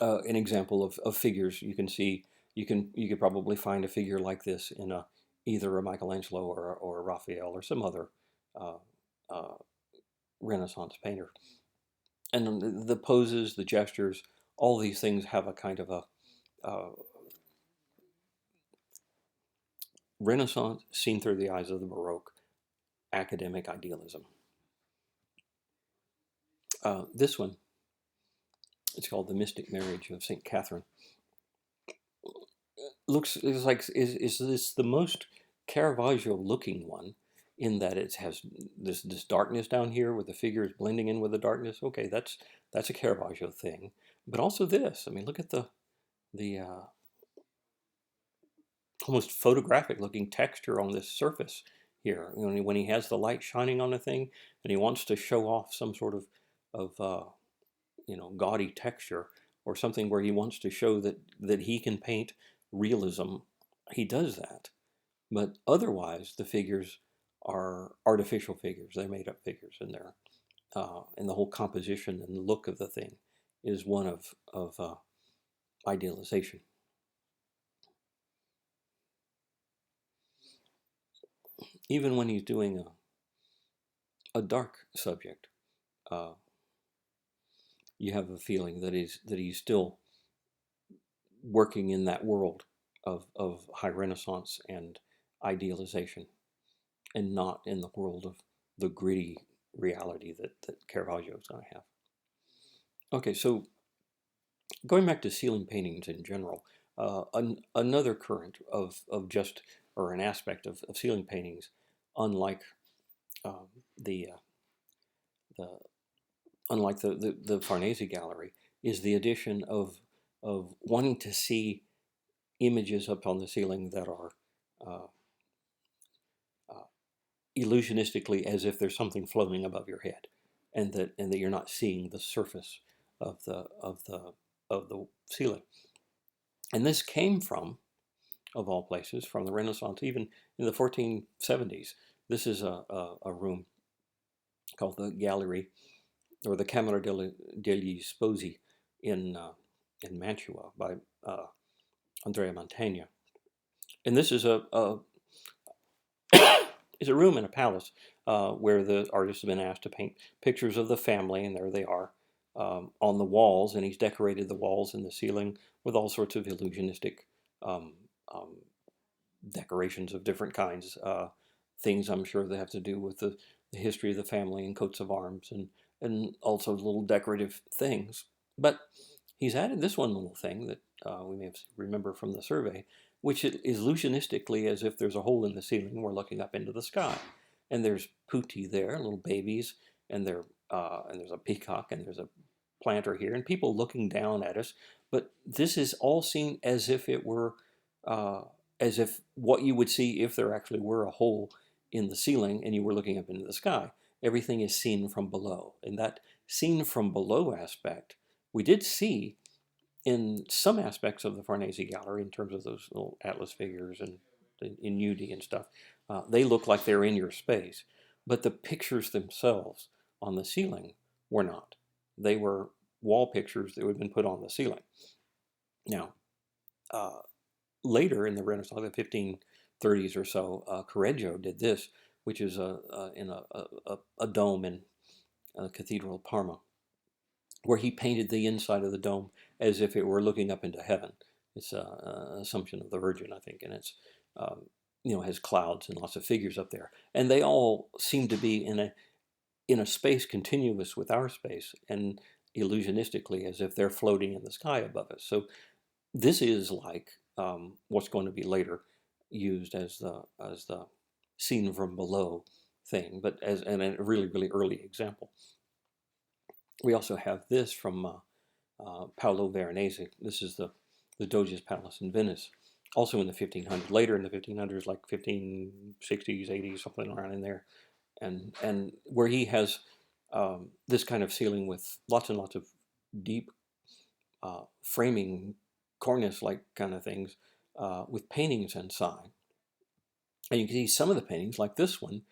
an example of figures. You can see you could probably find a figure like this in either a Michelangelo or a Raphael or some other uh, uh, Renaissance painter. And the poses, the gestures, all these things have a kind of a Renaissance seen through the eyes of the Baroque academic idealism. This one, it's called The Mystic Marriage of St. Catherine. Looks is like is this the most Caravaggio looking one, in that it has this darkness down here with the figures blending in with the darkness. Okay, that's a Caravaggio thing, but also this. I mean, look at the almost photographic looking texture on this surface here. You know, when he has the light shining on the thing and he wants to show off some sort of gaudy texture or something where he wants to show that he can paint realism, he does that. But otherwise, the figures are artificial figures. They're made up figures, and and the whole composition and look of the thing is one of idealization. Even when he's doing a dark subject, uh, you have a feeling that he's still working in that world of high Renaissance and idealization, and not in the world of the gritty reality that Caravaggio is going to have. Okay, so going back to ceiling paintings in general, another current of just, or an aspect of ceiling paintings, unlike um, the the unlike the Farnese Gallery, is the addition of wanting to see images up on the ceiling that are uh, uh, illusionistically as if there's something floating above your head, and that you're not seeing the surface of the ceiling. And this came from, of all places, from the Renaissance, even in the 1470s. This is a room called the Gallery, or the Camera degli Sposi in Mantua by Andrea Mantegna. And this is is a room in a palace where the artist has been asked to paint pictures of the family, and there they are on the walls, and he's decorated the walls and the ceiling with all sorts of illusionistic um, um, decorations of different kinds. Things I'm sure that have to do with the history of the family and coats of arms, and also little decorative things. But he's added this one little thing that we may remember from the survey, which is illusionistically as if there's a hole in the ceiling and we're looking up into the sky. And there's putti there, little babies, and there's a peacock, and there's a planter here, and people looking down at us. But this is all seen as if it were, as if what you would see if there actually were a hole in the ceiling and you were looking up into the sky. Everything is seen from below. And that seen from below aspect, we did see in some aspects of the Farnese Gallery, in terms of those little Atlas figures and in nudity and stuff. They look like they're in your space. But the pictures themselves on the ceiling were not. They were wall pictures that had been put on the ceiling. Now, later in the Renaissance, the 1530s or so, Correggio did this, which is in a dome in Cathedral of Parma, where he painted the inside of the dome as if it were looking up into heaven. It's an Assumption of the Virgin, I think, and it's has clouds and lots of figures up there, and they all seem to be in a space continuous with our space, and illusionistically as if they're floating in the sky above us. So this is like what's going to be later used as the seen from below thing, but as and a really early example. We also have this from Paolo Veronese. This is the Doge's Palace in Venice, also in the 1500s. Later in the 1500s, like 1560s, 80s, something around in there, and where he has this kind of ceiling with lots and lots of deep framing cornice-like kind of things with paintings inside. And you can see some of the paintings, like this one,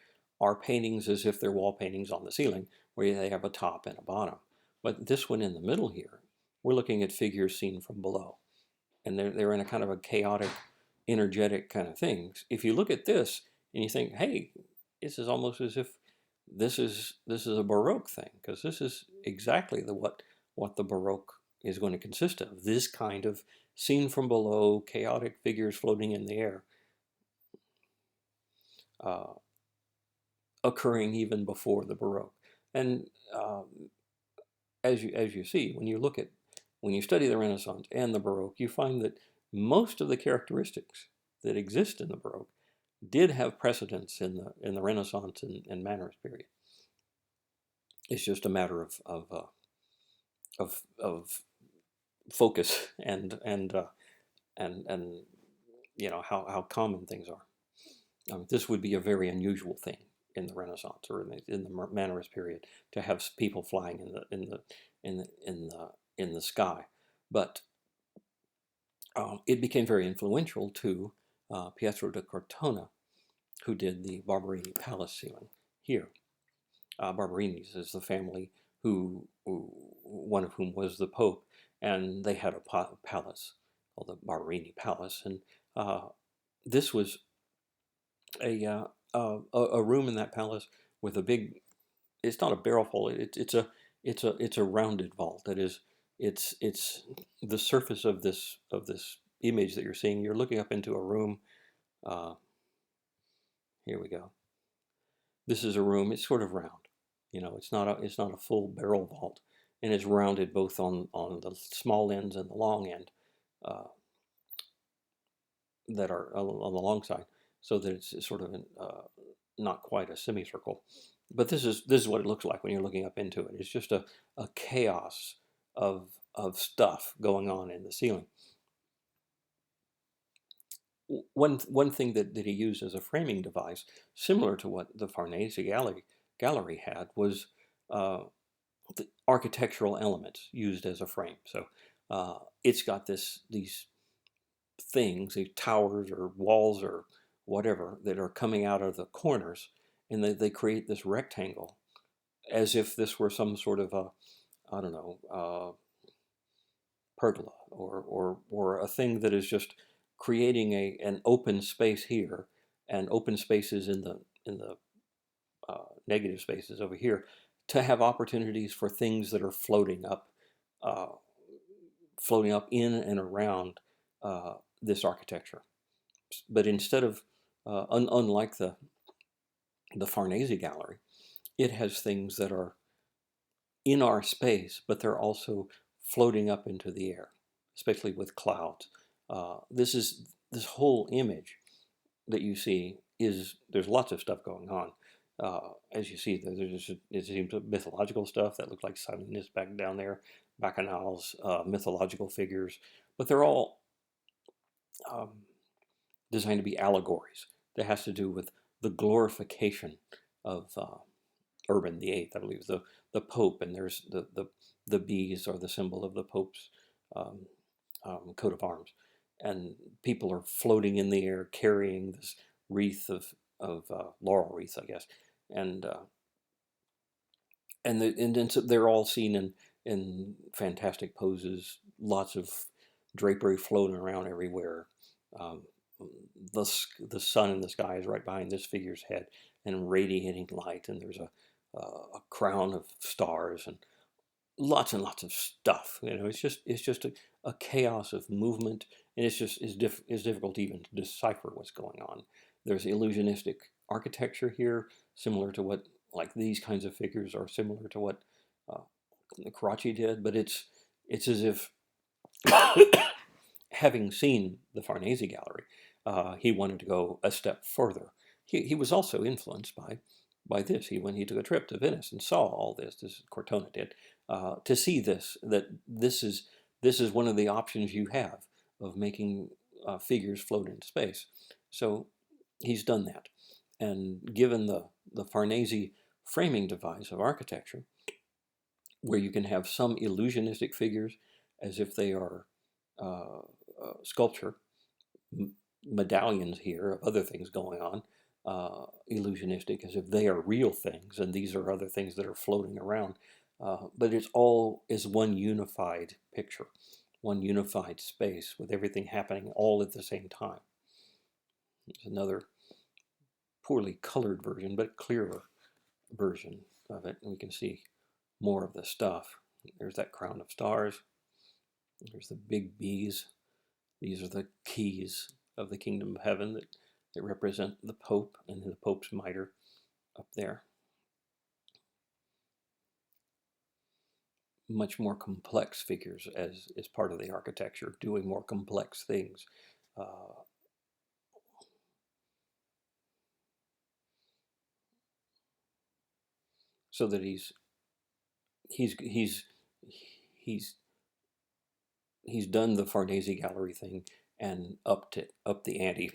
are paintings as if they're wall paintings on the ceiling, where they have a top and a bottom. But this one in the middle here, we're looking at figures seen from below. And they're in a kind of a chaotic, energetic kind of things. If you look at this and you think, hey, this is almost as if this is a Baroque thing, because this is exactly what the Baroque is going to consist of. This kind of seen from below, chaotic figures floating in the air, occurring even before the Baroque. And as you see, when you study the Renaissance and the Baroque, you find that most of the characteristics that exist in the Baroque did have precedence in the Renaissance and Mannerist period. It's just a matter of focus and how common things are. This would be a very unusual thing in the Renaissance or in the Mannerist period, to have people flying in the sky, but it became very influential to Pietro da Cortona, who did the Barberini Palace ceiling here. Barberini's is the family who one of whom was the Pope, and they had a palace called the Barberini Palace, and this was a room in that palace with a big. It's not a barrel vault. It's a rounded vault. That is, it's the surface of this image that you're seeing. You're looking up into a room. Here we go. This is a room. It's sort of round. It's not a full barrel vault, and it's rounded both on the small ends and the long end that are on the long side, so that it's sort of not quite a semicircle. But this is what it looks like when you're looking up into it. It's just a chaos of stuff going on in the ceiling. One thing that he used as a framing device, similar to what the Farnese Gallery had, was the architectural elements used as a frame. So it's got these things, these towers or walls or whatever, that are coming out of the corners, and they create this rectangle as if this were some sort of pergola or a thing that is just creating an open space here, and open spaces in the negative spaces over here, to have opportunities for things that are floating up in and around this architecture. But instead of unlike the Farnese Gallery, it has things that are in our space, but they're also floating up into the air, especially with clouds. This whole image that you see there's lots of stuff going on. As you see, it seems mythological stuff that looks like Silenus back down there, Bacchanals, mythological figures, but they're all designed to be allegories. That has to do with the glorification of Urban VIII, I believe, the Pope, and there's the bees are the symbol of the Pope's coat of arms, and people are floating in the air carrying this wreath of laurel wreaths, I guess, and then so they're all seen in fantastic poses, lots of drapery floating around everywhere. The sun in the sky is right behind this figure's head. and radiating light, and there's a crown of stars and lots of stuff. It's just a chaos of movement, and it's difficult even to decipher what's going on. There's illusionistic architecture here, similar to what, like, these kinds of figures are similar to what uh, Carracci did, but it's as if having seen the Farnese Gallery, he wanted to go a step further. He was also influenced by this. When he took a trip to Venice and saw all this Cortona did, to see that this is one of the options you have of making figures float into space. So he's done that, and given the Farnese framing device of architecture, where you can have some illusionistic figures as if they are sculpture, medallions here of other things going on, illusionistic as if they are real things and these are other things that are floating around. But it's all is one unified picture, one unified space with everything happening all at the same time. There's another poorly colored version, but clearer version of it, and we can see more of the stuff. There's that crown of stars. There's the big bees. These are the keys of the kingdom of heaven that represent the Pope and the Pope's mitre up there. Much more complex figures as part of the architecture, doing more complex things. So that he's done the Farnese Gallery thing and upped the ante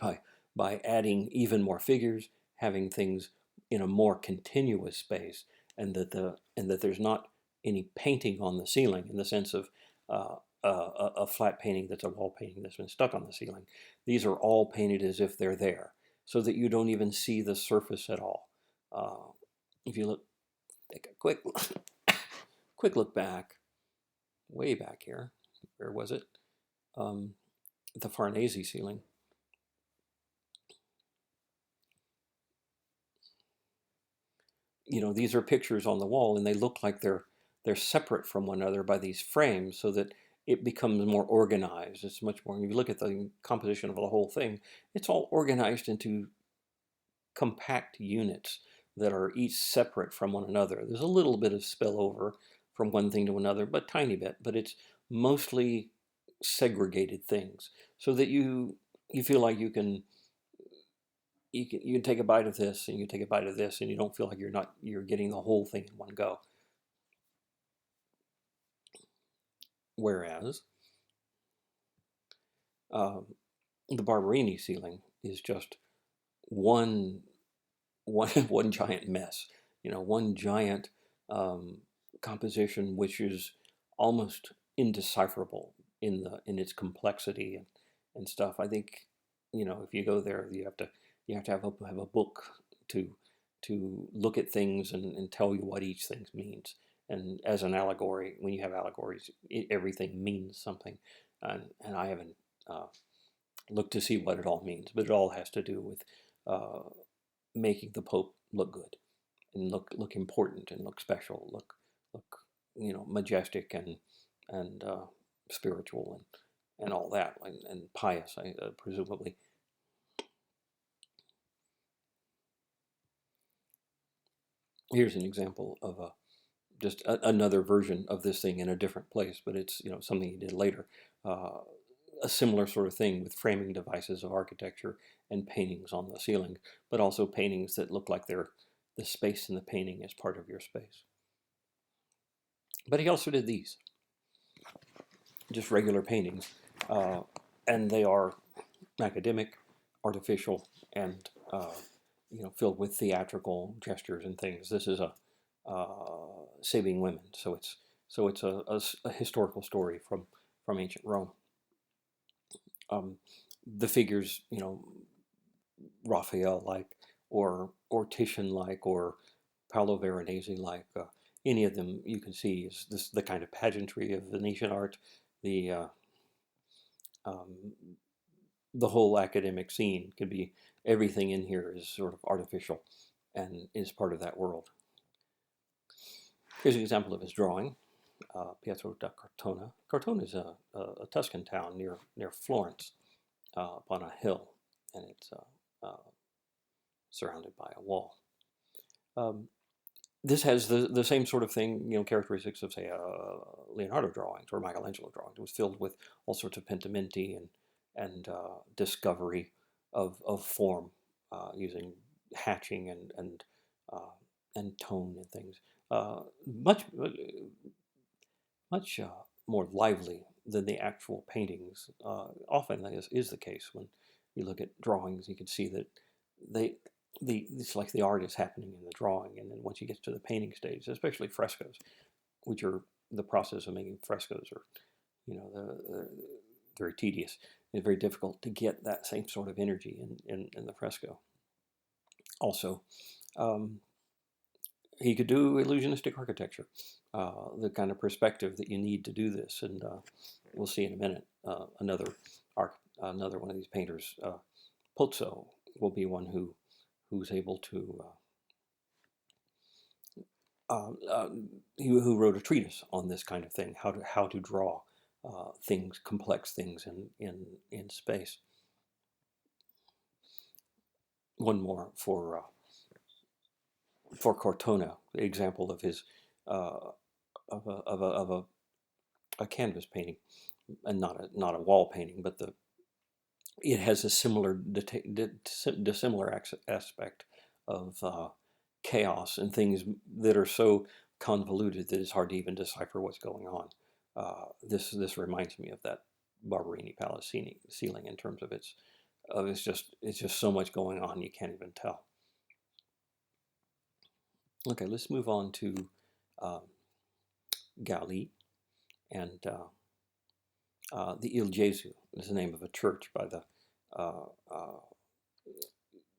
by adding even more figures, having things in a more continuous space, and that there's not any painting on the ceiling in the sense of a flat painting that's a wall painting that's been stuck on the ceiling. These are all painted as if they're there, so that you don't even see the surface at all. If you take a quick look back, way back here, where was it? The Farnese ceiling. These are pictures on the wall, and they look like they're separate from one another by these frames, so that it becomes more organized. It's much more. If you look at the composition of the whole thing, it's all organized into compact units that are each separate from one another. There's a little bit of spillover from one thing to another, but tiny bit. But it's mostly segregated things, so that you feel like you can take a bite of this and you take a bite of this, and you don't feel like you're getting the whole thing in one go. Whereas the Barberini ceiling is just one giant mess. One giant composition which is almost indecipherable in its complexity and stuff. I think if you go there, you have to have a book to look at things and tell you what each thing means. And as an allegory, when you have allegories, everything means something. And I haven't looked to see what it all means, but it all has to do with making the Pope look good and look important and look special, look majestic and spiritual and all that, and pious, presumably. Here's an example of just another version of this thing in a different place, but it's something he did later. A similar sort of thing with framing devices of architecture and paintings on the ceiling, but also paintings that look like they're the space in the painting is part of your space. But he also did these, just regular paintings, and they are academic, artificial, and filled with theatrical gestures and things. This is a saving women, so it's a historical story from ancient Rome. The figures, Raphael like, or Titian like, or Paolo Veronese like, any of them you can see is the kind of pageantry of Venetian art. The whole academic scene could be, everything in here is sort of artificial, and is part of that world. Here's an example of his drawing, Pietro da Cortona. Cortona is a Tuscan town near Florence, upon a hill, and it's surrounded by a wall. This has the same sort of thing, characteristics of, say, Leonardo drawings or Michelangelo drawings. It was filled with all sorts of pentimenti and discovery of form, using hatching and tone and things. Much more lively than the actual paintings. Often that is the case. When you look at drawings, you can see that it's like the art is happening in the drawing, and then once you get to the painting stage, especially frescoes, which are the process of making frescoes, are very tedious. It's very difficult to get that same sort of energy in the fresco. Also, he could do illusionistic architecture, the kind of perspective that you need to do this, and we'll see in a minute. Another one of these painters, Pozzo, will be one who's able to who wrote a treatise on this kind of thing, how to draw things, complex things in space. One more for Cortona, the example of his of a canvas painting, and not a wall painting, but it has a similar dissimilar aspect of chaos and things that are so convoluted that it's hard to even decipher what's going on. This reminds me of that Barberini Palace ceiling in terms of it's just so much going on you can't even tell. Okay, let's move on to Gaulli and the Il Gesù is the name of a church by the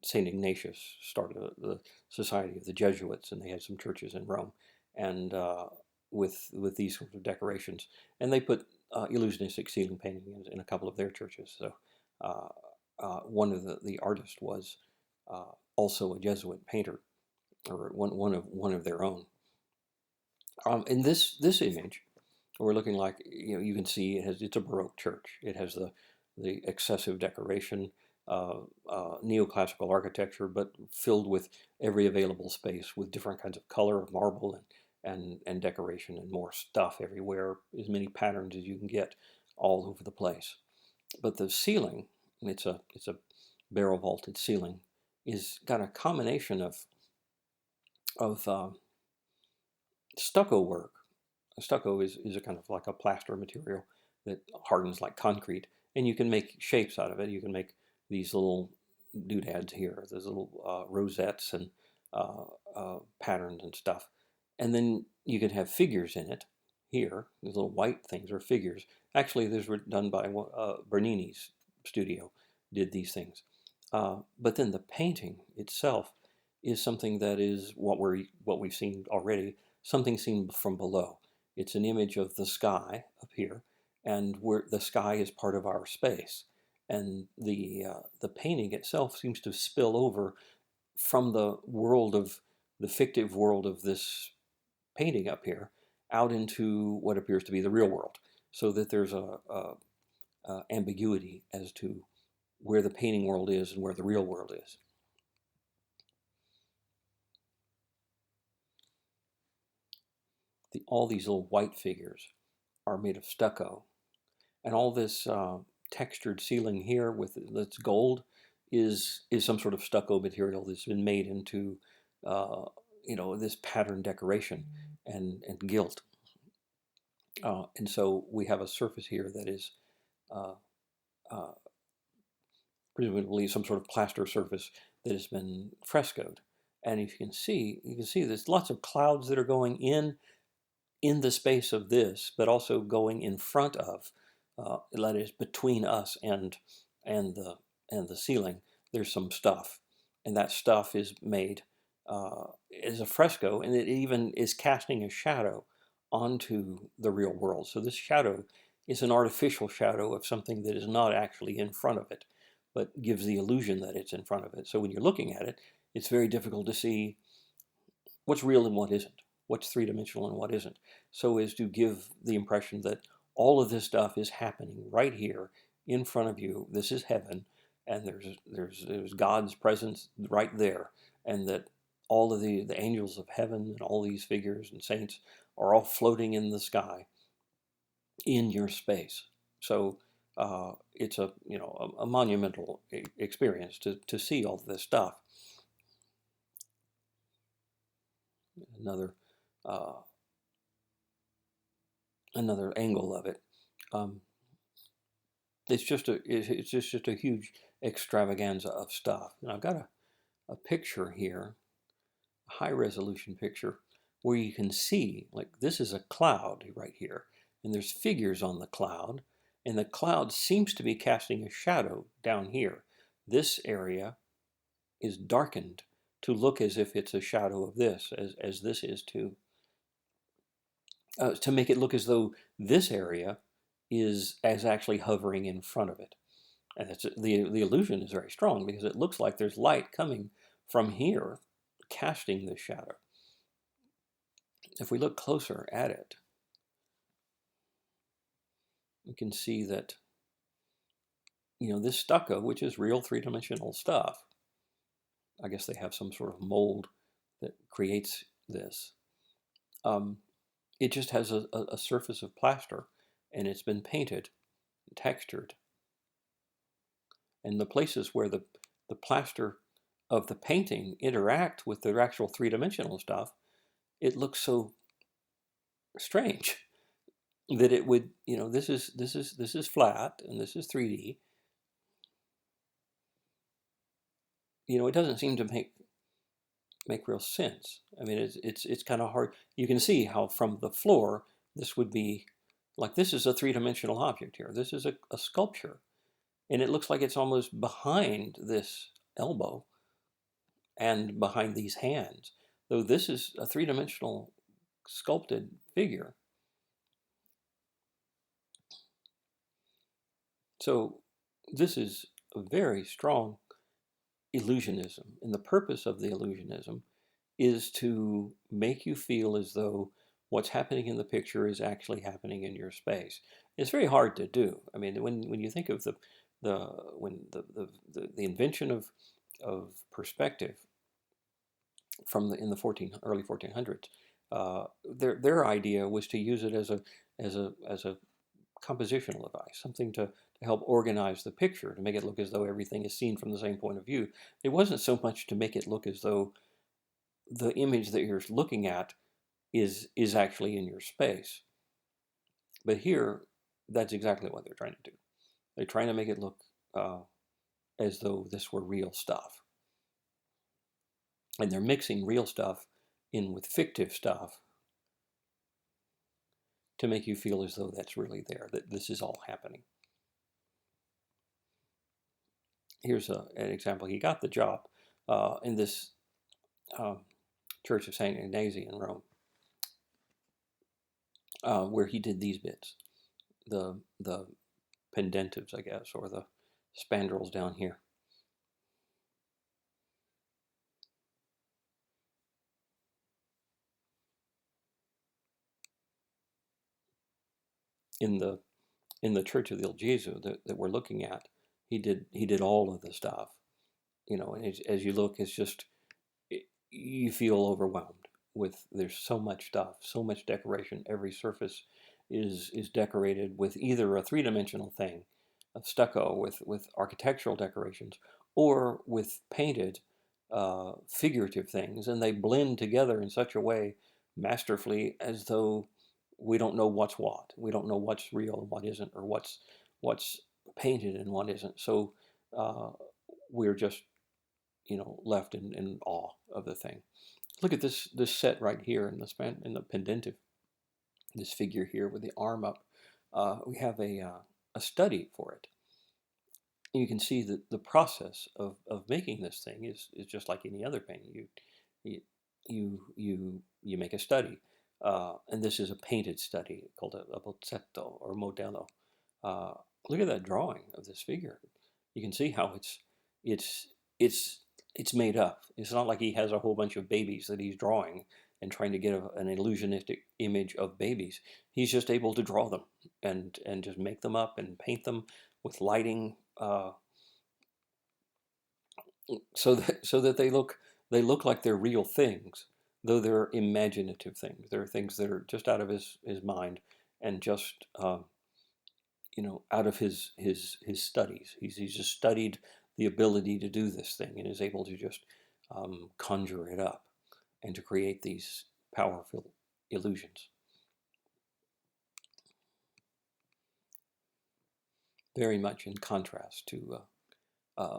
St. Ignatius started the Society of the Jesuits, and they had some churches in Rome, and with these sorts of decorations, and they put illusionistic ceiling painting in a couple of their churches. So one of the artists was also a Jesuit painter, or one of their own. In this image, we're looking like, you can see it's a Baroque church. It has the excessive decoration, neoclassical architecture, but filled with every available space with different kinds of color of marble and decoration and more stuff everywhere, as many patterns as you can get all over the place. But the ceiling, it's a barrel vaulted ceiling, is got a combination of stucco work. Stucco is a kind of like a plaster material that hardens like concrete, and you can make shapes out of it. You can make these little doodads here, those little rosettes and patterns and stuff. And then you can have figures in it. Here, these little white things are figures. Actually, these were done by Bernini's studio, did these things. But then the painting itself is something that is what we've seen already, something seen from below. It's an image of the sky up here, and where the sky is part of our space, and the painting itself seems to spill over from the fictive world of this painting up here out into what appears to be the real world, so that there's a ambiguity as to where the painting world is and where the real world is. All these little white figures are made of stucco, and all this textured ceiling here that's gold is some sort of stucco material that's been made into this pattern decoration and gilt. And so we have a surface here that is presumably some sort of plaster surface that has been frescoed. And if you can see there's lots of clouds that are going in the space of this, but also going in front of, that is between us and the ceiling. There's some stuff, and that stuff is made as a fresco, and it even is casting a shadow onto the real world. So this shadow is an artificial shadow of something that is not actually in front of it, but gives the illusion that it's in front of it. So when you're looking at it, it's very difficult to see what's real and what isn't, what's three-dimensional and what isn't, so as to give the impression that all of this stuff is happening right here in front of you. This is heaven, and there's God's presence right there, and that all of the angels of heaven and all these figures and saints are all floating in the sky in your space. So it's a a monumental experience to see all this stuff. Another another angle of it. It's just a huge extravaganza of stuff. And I've got a picture here, a high resolution picture, where you can see, like, this is a cloud right here, and there's figures on the cloud, and the cloud seems to be casting a shadow down here. This area is darkened to look as if it's a shadow of this, as this is too, to make it look as though this area is actually hovering in front of it. And the illusion is very strong because it looks like there's light coming from here, casting this shadow. If we look closer at it, we can see that, this stucco, which is real three-dimensional stuff, I guess they have some sort of mold that creates this. It just has a surface of plaster, and it's been painted, textured. And the places where the plaster of the painting interact with the actual three-dimensional stuff, it looks so strange that it would, this is flat and this is 3D. It doesn't seem to make real sense. I mean, it's kind of hard. You can see how from the floor this would be like, this is a three-dimensional object here. This is a sculpture, and it looks like it's almost behind this elbow and behind these hands, though this is a three-dimensional sculpted figure. So this is a very strong illusionism, and the purpose of the illusionism is to make you feel as though what's happening in the picture is actually happening in your space. It's very hard to do. I mean, when you think of the invention of perspective in the early 1400s, their idea was to use it as a compositional device, something to help organize the picture, to make it look as though everything is seen from the same point of view. It wasn't so much to make it look as though the image that you're looking at is actually in your space. But here, that's exactly what they're trying to do. They're trying to make it look as though this were real stuff. And they're mixing real stuff in with fictive stuff to make you feel as though that's really there, that this is all happening. Here's an example. He got the job in this Church of St. Ignacio in Rome, where he did these bits, the pendentives, I guess, or the spandrels down here. In the Church of the Il Gesù that we're looking at, he did all of the stuff, and as you look, it's just, you feel overwhelmed with, there's so much stuff, so much decoration. Every surface is decorated with either a three-dimensional thing, a stucco with architectural decorations, or with painted figurative things, and they blend together in such a way masterfully, as though we don't know what's what. We don't know what's real and what isn't, or what's painted and what isn't. So we're just, left in awe of the thing. Look at this set right here in the pendentive. This figure here with the arm up. We have a study for it. And you can see that the process of making this thing is just like any other painting. You make a study, and this is a painted study called a bozzetto or modello. Look at that drawing of this figure. You can see how it's it's made up. It's not like he has a whole bunch of babies that he's drawing and trying to get an illusionistic image of babies. He's just able to draw them and just make them up and paint them with lighting, so that they look like they're real things, though they're imaginative things. They're things that are just out of his mind and just out of his studies. He's just studied the ability to do this thing and is able to just conjure it up and to create these powerful illusions. Very much in contrast to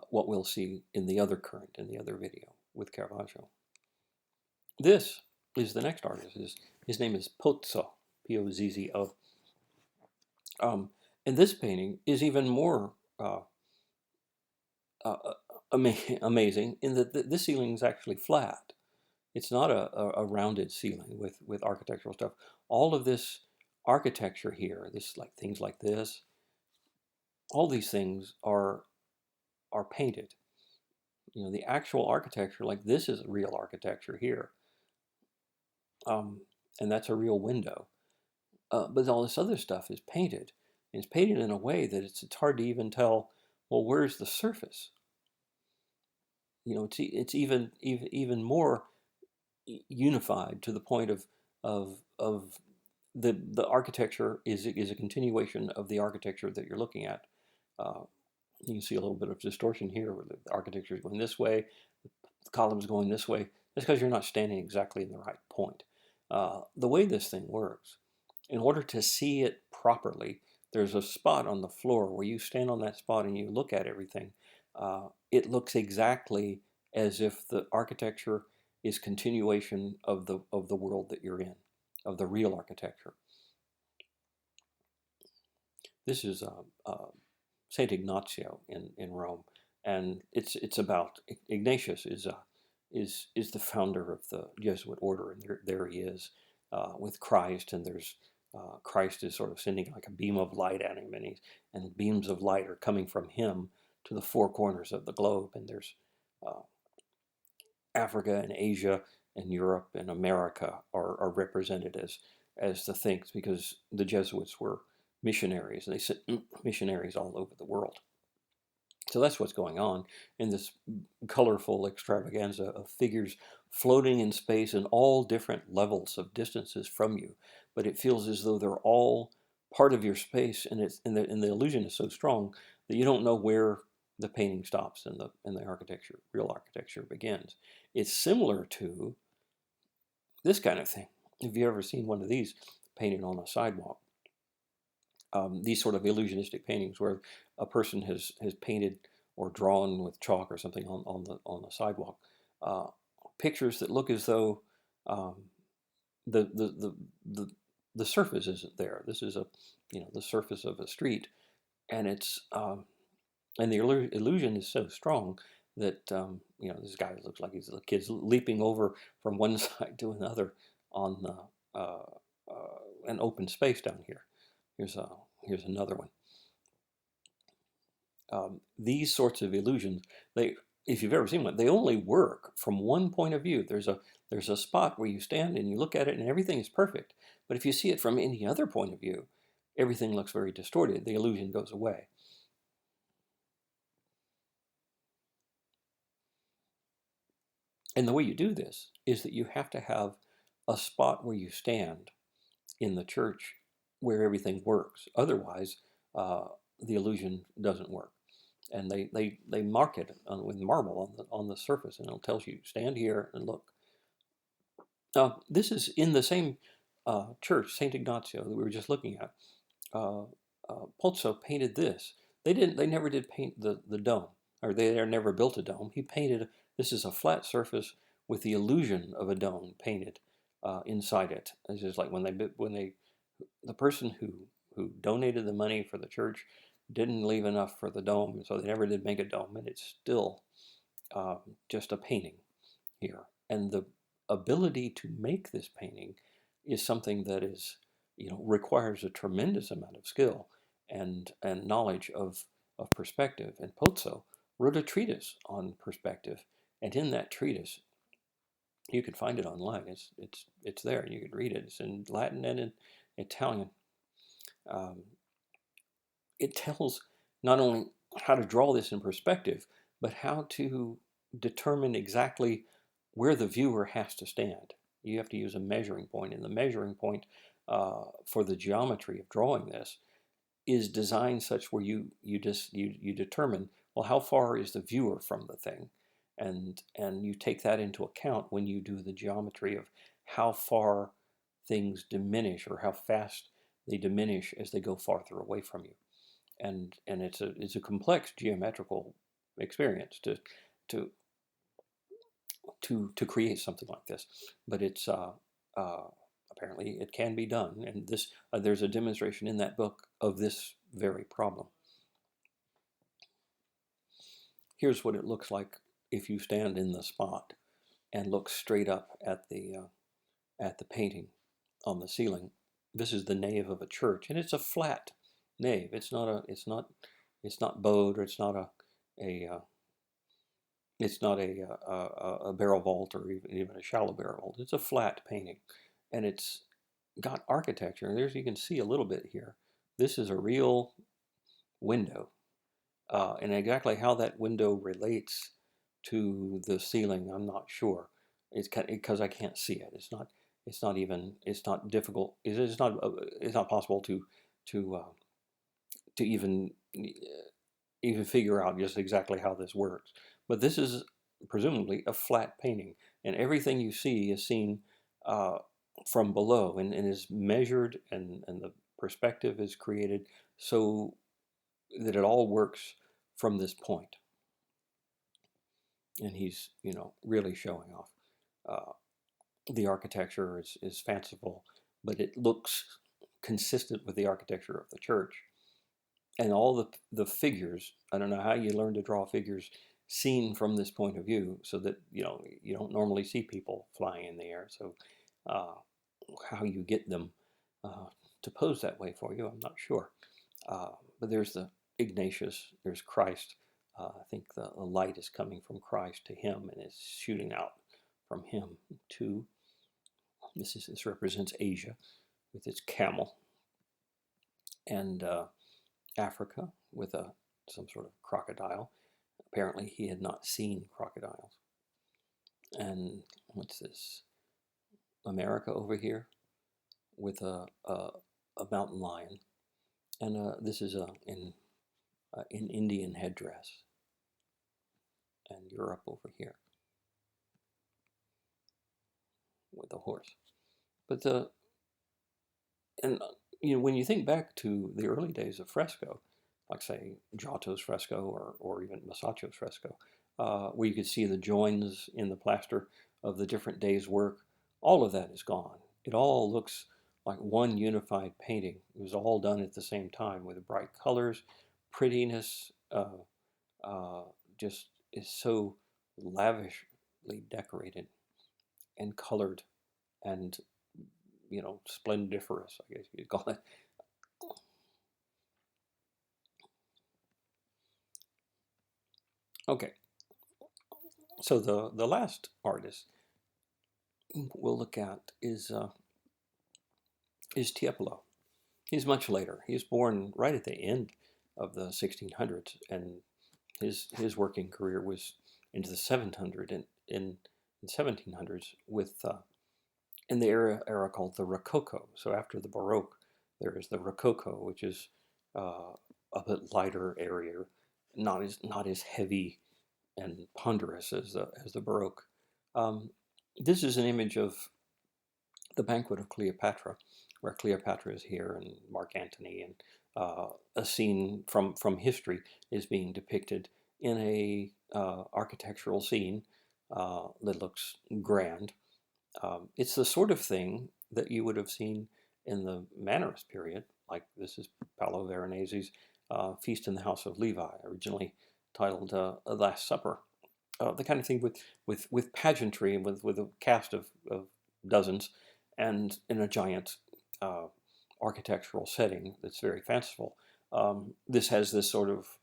what we'll see in the other current, in the other video with Caravaggio. This is the next artist. His name is Pozzo, Pozzo. And this painting is even more amazing in that this ceiling is actually flat. It's not a rounded ceiling with architectural stuff. All of this architecture here, this like things like this, all these things are painted. The actual architecture, like this, is real architecture here, and that's a real window. But all this other stuff is painted. And it's painted in a way that it's hard to even tell. Well, where's the surface? It's even more unified to the point of the architecture is a continuation of the architecture that you're looking at. You can see a little bit of distortion here, where the architecture is going this way, the columns going this way. That's because you're not standing exactly in the right point. The way this thing works, in order to see it properly, there's a spot on the floor where you stand on that spot and you look at everything. It looks exactly as if the architecture is continuation of the world that you're in, of the real architecture. This is Saint Ignacio in Rome, and it's about Ignatius is the founder of the Jesuit order, and there he is with Christ, and there's Christ is sort of sending like a beam of light at him, and beams of light are coming from him to the four corners of the globe, and there's Africa and Asia and Europe and America are represented as the things, because the Jesuits were missionaries, and they sent missionaries all over the world. So that's what's going on in this colorful extravaganza of figures floating in space in all different levels of distances from you, but it feels as though they're all part of your space, and the illusion is so strong that you don't know where the painting stops and the architecture, real architecture, begins. It's similar to this kind of thing. Have you ever seen one of these painted on a sidewalk? These sort of illusionistic paintings where a person has painted or drawn with chalk or something on the sidewalk, pictures that look as though the surface isn't there. This is the surface of a street, and it's and the illusion is so strong that this guy looks like he's a kid's leaping over from one side to another on an open space down here. Here's another one. These sorts of illusions, if you've ever seen one, they only work from one point of view. There's a spot where you stand and you look at it and everything is perfect. But if you see it from any other point of view, everything looks very distorted. The illusion goes away. And the way you do this is that you have to have a spot where you stand in the church where everything works. Otherwise, the illusion doesn't work. And they mark it with marble on the surface, and it tells you, stand here and look. This is in the same church, Saint Ignacio, that we were just looking at. Pozzo painted this. They never did paint the dome, or they never built a dome. He painted, this is a flat surface with the illusion of a dome painted inside it. It's just like when the person who donated the money for the church didn't leave enough for the dome, so they never did make a dome, and it's still just a painting here. And the ability to make this painting is something that is, requires a tremendous amount of skill and knowledge of perspective. And Pozzo wrote a treatise on perspective And in that treatise, you can find it online. It's there. You can read it. It's in Latin and in Italian. Um, it tells not only how to draw this in perspective, but how to determine exactly where the viewer has to stand. You have to use a measuring point, and the measuring point for the geometry of drawing this is designed such where you determine, well, how far is the viewer from the thing, and you take that into account when you do the geometry of how far things diminish or how fast they diminish as they go farther away from you. And it's a complex geometrical experience to to create something like this, but it's uh, apparently it can be done, and this there's a demonstration in that book of this very problem. Here's what it looks like if you stand in the spot and look straight up at the painting on the ceiling. This is the nave of a church, and it's a flat nave. It's not bowed, or it's not a barrel vault, or even a shallow barrel vault. It's a flat painting, and it's got architecture. And there's, you can see a little bit here. This is a real window, and exactly how that window relates to the ceiling, I'm not sure. It's because I can't see it. It's not even. It's not difficult. It's not. It's not possible to to even figure out just exactly how this works. But this is presumably a flat painting, and everything you see is seen uh, from below, and is measured, and the perspective is created so that it all works from this point. And he's, really showing off. Uh, the architecture is fanciful, but it looks consistent with the architecture of the church. And all the figures, I don't know how you learn to draw figures seen from this point of view, so that you don't normally see people flying in the air. So uh, how you get them to pose that way for you, I'm not sure. But there's the Ignatius, there's Christ. I think the light is coming from Christ to him, and it's shooting out from him to. This represents Asia with its camel, and Africa with some sort of crocodile. Apparently, he had not seen crocodiles. And what's this? America over here with a mountain lion, and this is in Indian headdress, and Europe over here with a horse. But when you think back to the early days of fresco, like say Giotto's fresco, or even Masaccio's fresco, where you could see the joins in the plaster of the different days' work, all of that is gone. It all looks like one unified painting. It was all done at the same time with bright colors, prettiness, just is so lavishly decorated and colored, and splendiferous, I guess you'd call it. Okay, so the last artist we'll look at is Tiepolo. He's much later. He was born right at the end of the 1600s, and his working career was into the 700 and in 1700s with in the era called the Rococo. So after the Baroque, there is the Rococo, which is a bit lighter area, not as heavy and ponderous as the Baroque. This is an image of the Banquet of Cleopatra, where Cleopatra is here and Mark Antony, and a scene from history is being depicted in a architectural scene that looks grand. It's the sort of thing that you would have seen in the Mannerist period, like this is Paolo Veronese's Feast in the House of Levi, originally titled Last Supper. The kind of thing with pageantry, and with a cast of dozens, and in a giant architectural setting that's very fanciful. This has this sort of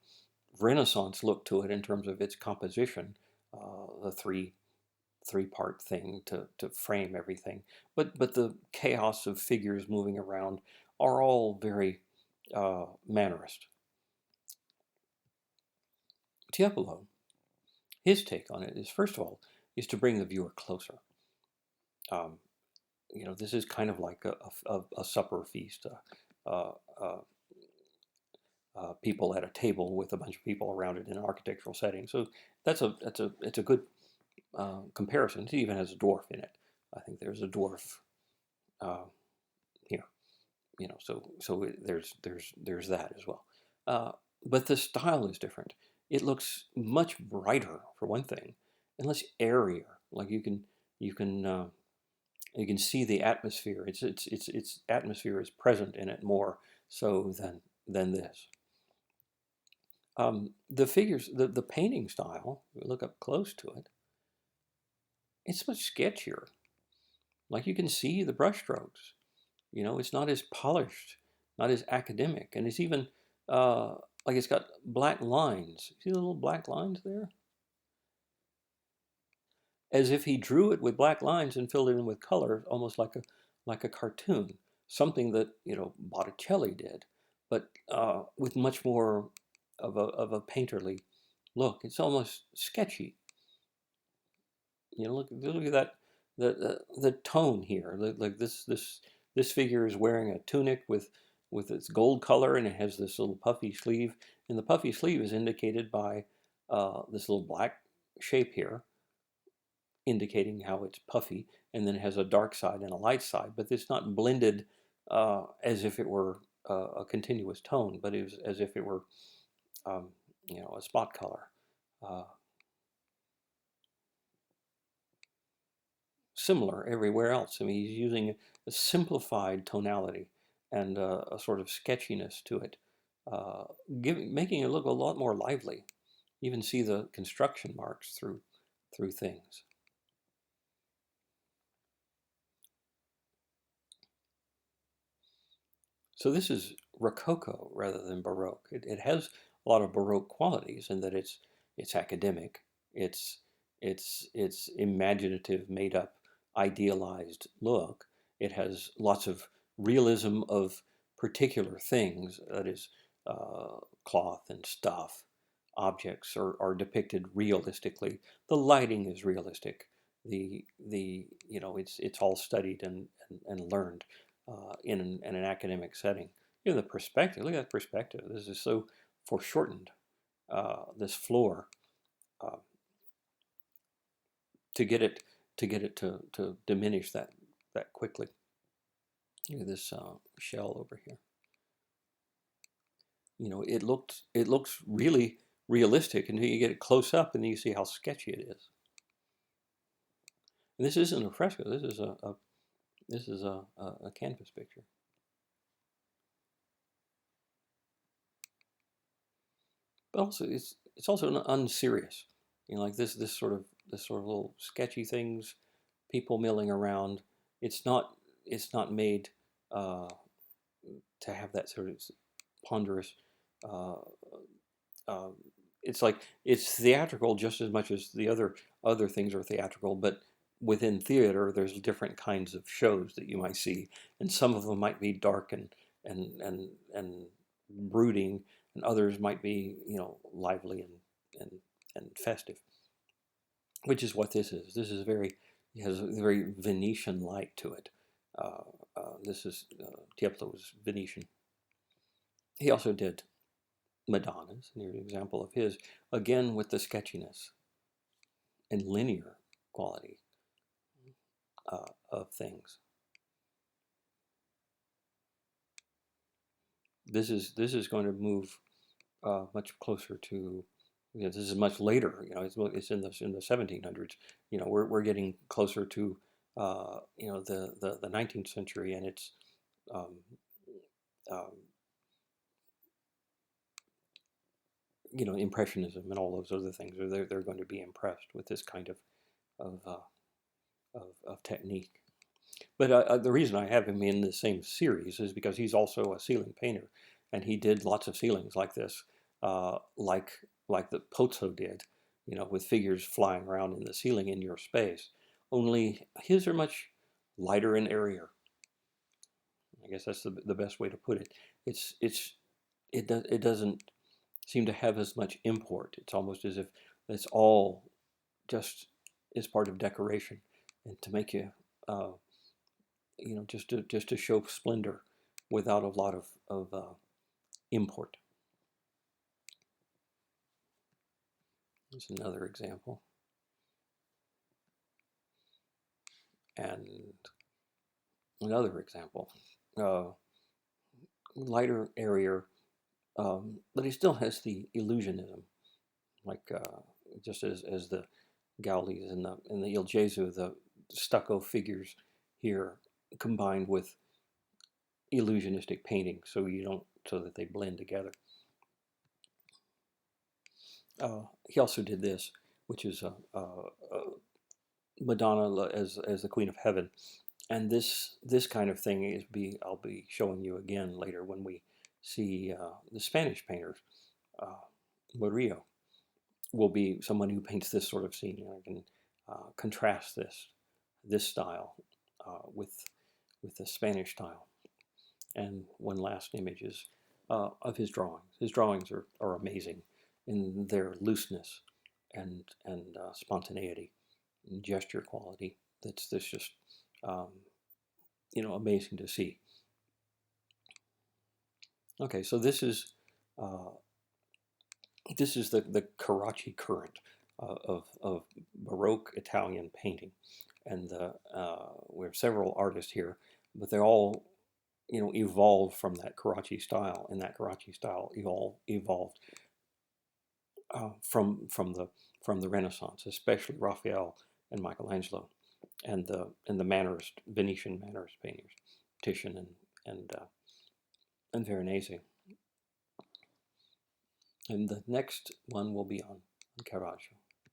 Renaissance look to it in terms of its composition, the three-part thing to frame everything. But the chaos of figures moving around are all very mannerist. Tiepolo, his take on it is, first of all, is to bring the viewer closer. You know, this is kind of like a supper feast, people at a table with a bunch of people around it in an architectural setting. So it's a good comparison. It even has a dwarf in it. I think there's a dwarf here. You know, so there's that as well. But the style is different. It looks much brighter for one thing, and less airier. Like you can see the atmosphere. Its atmosphere is present in it more so than this. The figures, the painting style, if you look up close to it, it's much sketchier. Like you can see the brushstrokes. You know, it's not as polished, not as academic, and it's even like it's got black lines. See the little black lines there? As if he drew it with black lines and filled it in with color, almost like a cartoon. Something that, you know, Botticelli did, but with much more of a painterly look. It's almost sketchy. You know, look at that, the tone here. Like this figure is wearing a tunic with its gold color, and it has this little puffy sleeve, and the puffy sleeve is indicated by this little black shape here, indicating how it's puffy, and then it has a dark side and a light side, but it's not blended as if it were a continuous tone, but it was as if it were, you know, a spot color. Similar everywhere else. I mean, he's using a simplified tonality and a sort of sketchiness to it, making it look a lot more lively. You even see the construction marks through things. So this is Rococo rather than Baroque. It has a lot of Baroque qualities in that it's academic, it's imaginative, made up, idealized look. It has lots of realism of particular things. That is, cloth and stuff, objects are depicted realistically. The lighting is realistic. The you know, it's all studied and learned in an academic setting. You know, the perspective. Look at that perspective. This is so foreshortened. This floor, to get it to diminish that quickly. Look at this shell over here. You know, it looks really realistic until you get it close up, and then you see how sketchy it is. And this isn't a fresco. This is a canvas picture. But also, it's also unserious. You know, like this sort of little sketchy things, people milling around. It's not made to have that sort of ponderous. Uh, it's like it's theatrical just as much as the other things are theatrical, but within theater, there's different kinds of shows that you might see, and some of them might be dark and brooding, and others might be, you know, lively and festive, which is what this is. This is it has a very Venetian light to it. This is Tiepolo's Venetian. He also did Madonnas, here's an example of his, again with the sketchiness and linear quality of things. This is going to move much closer to, you know, this is much later. You know, it's in the 1700s. You know, we're getting closer to you know, the 19th century, and it's um, um, you know, Impressionism and all those other things. They're going to be impressed with this kind of technique. But the reason I have him in the same series is because he's also a ceiling painter, and he did lots of ceilings like this, like the Pozzo did. you know, with figures flying around in the ceiling in your space. Only his are much lighter and airier. I guess that's the best way to put it. It doesn't seem to have as much import. It's almost as if it's all just is part of decoration and to make you, you know, just to show splendor without a lot of import. Here's another example. And another example. Lighter, airier, but he still has the illusionism, like just as the Gaullis and the Il Gesù, the stucco figures here combined with illusionistic painting, so that they blend together. He also did this, which is Madonna as the Queen of Heaven, and this kind of thing I'll be showing you again later when we see the Spanish painters. Murillo will be someone who paints this sort of scene. I can contrast this style with the Spanish style. And one last image is of his drawings. His drawings are amazing in their looseness and spontaneity and gesture quality. That's just you know, amazing to see. Okay, so this is the Carracci current of Baroque Italian painting, and we have several artists here, but they all, you know, evolved from that Carracci style, and that Carracci style evolved from the Renaissance, especially Raphael and Michelangelo, and the Mannerist Venetian Mannerist painters, Titian and Veronese. And the next one will be on Carracci.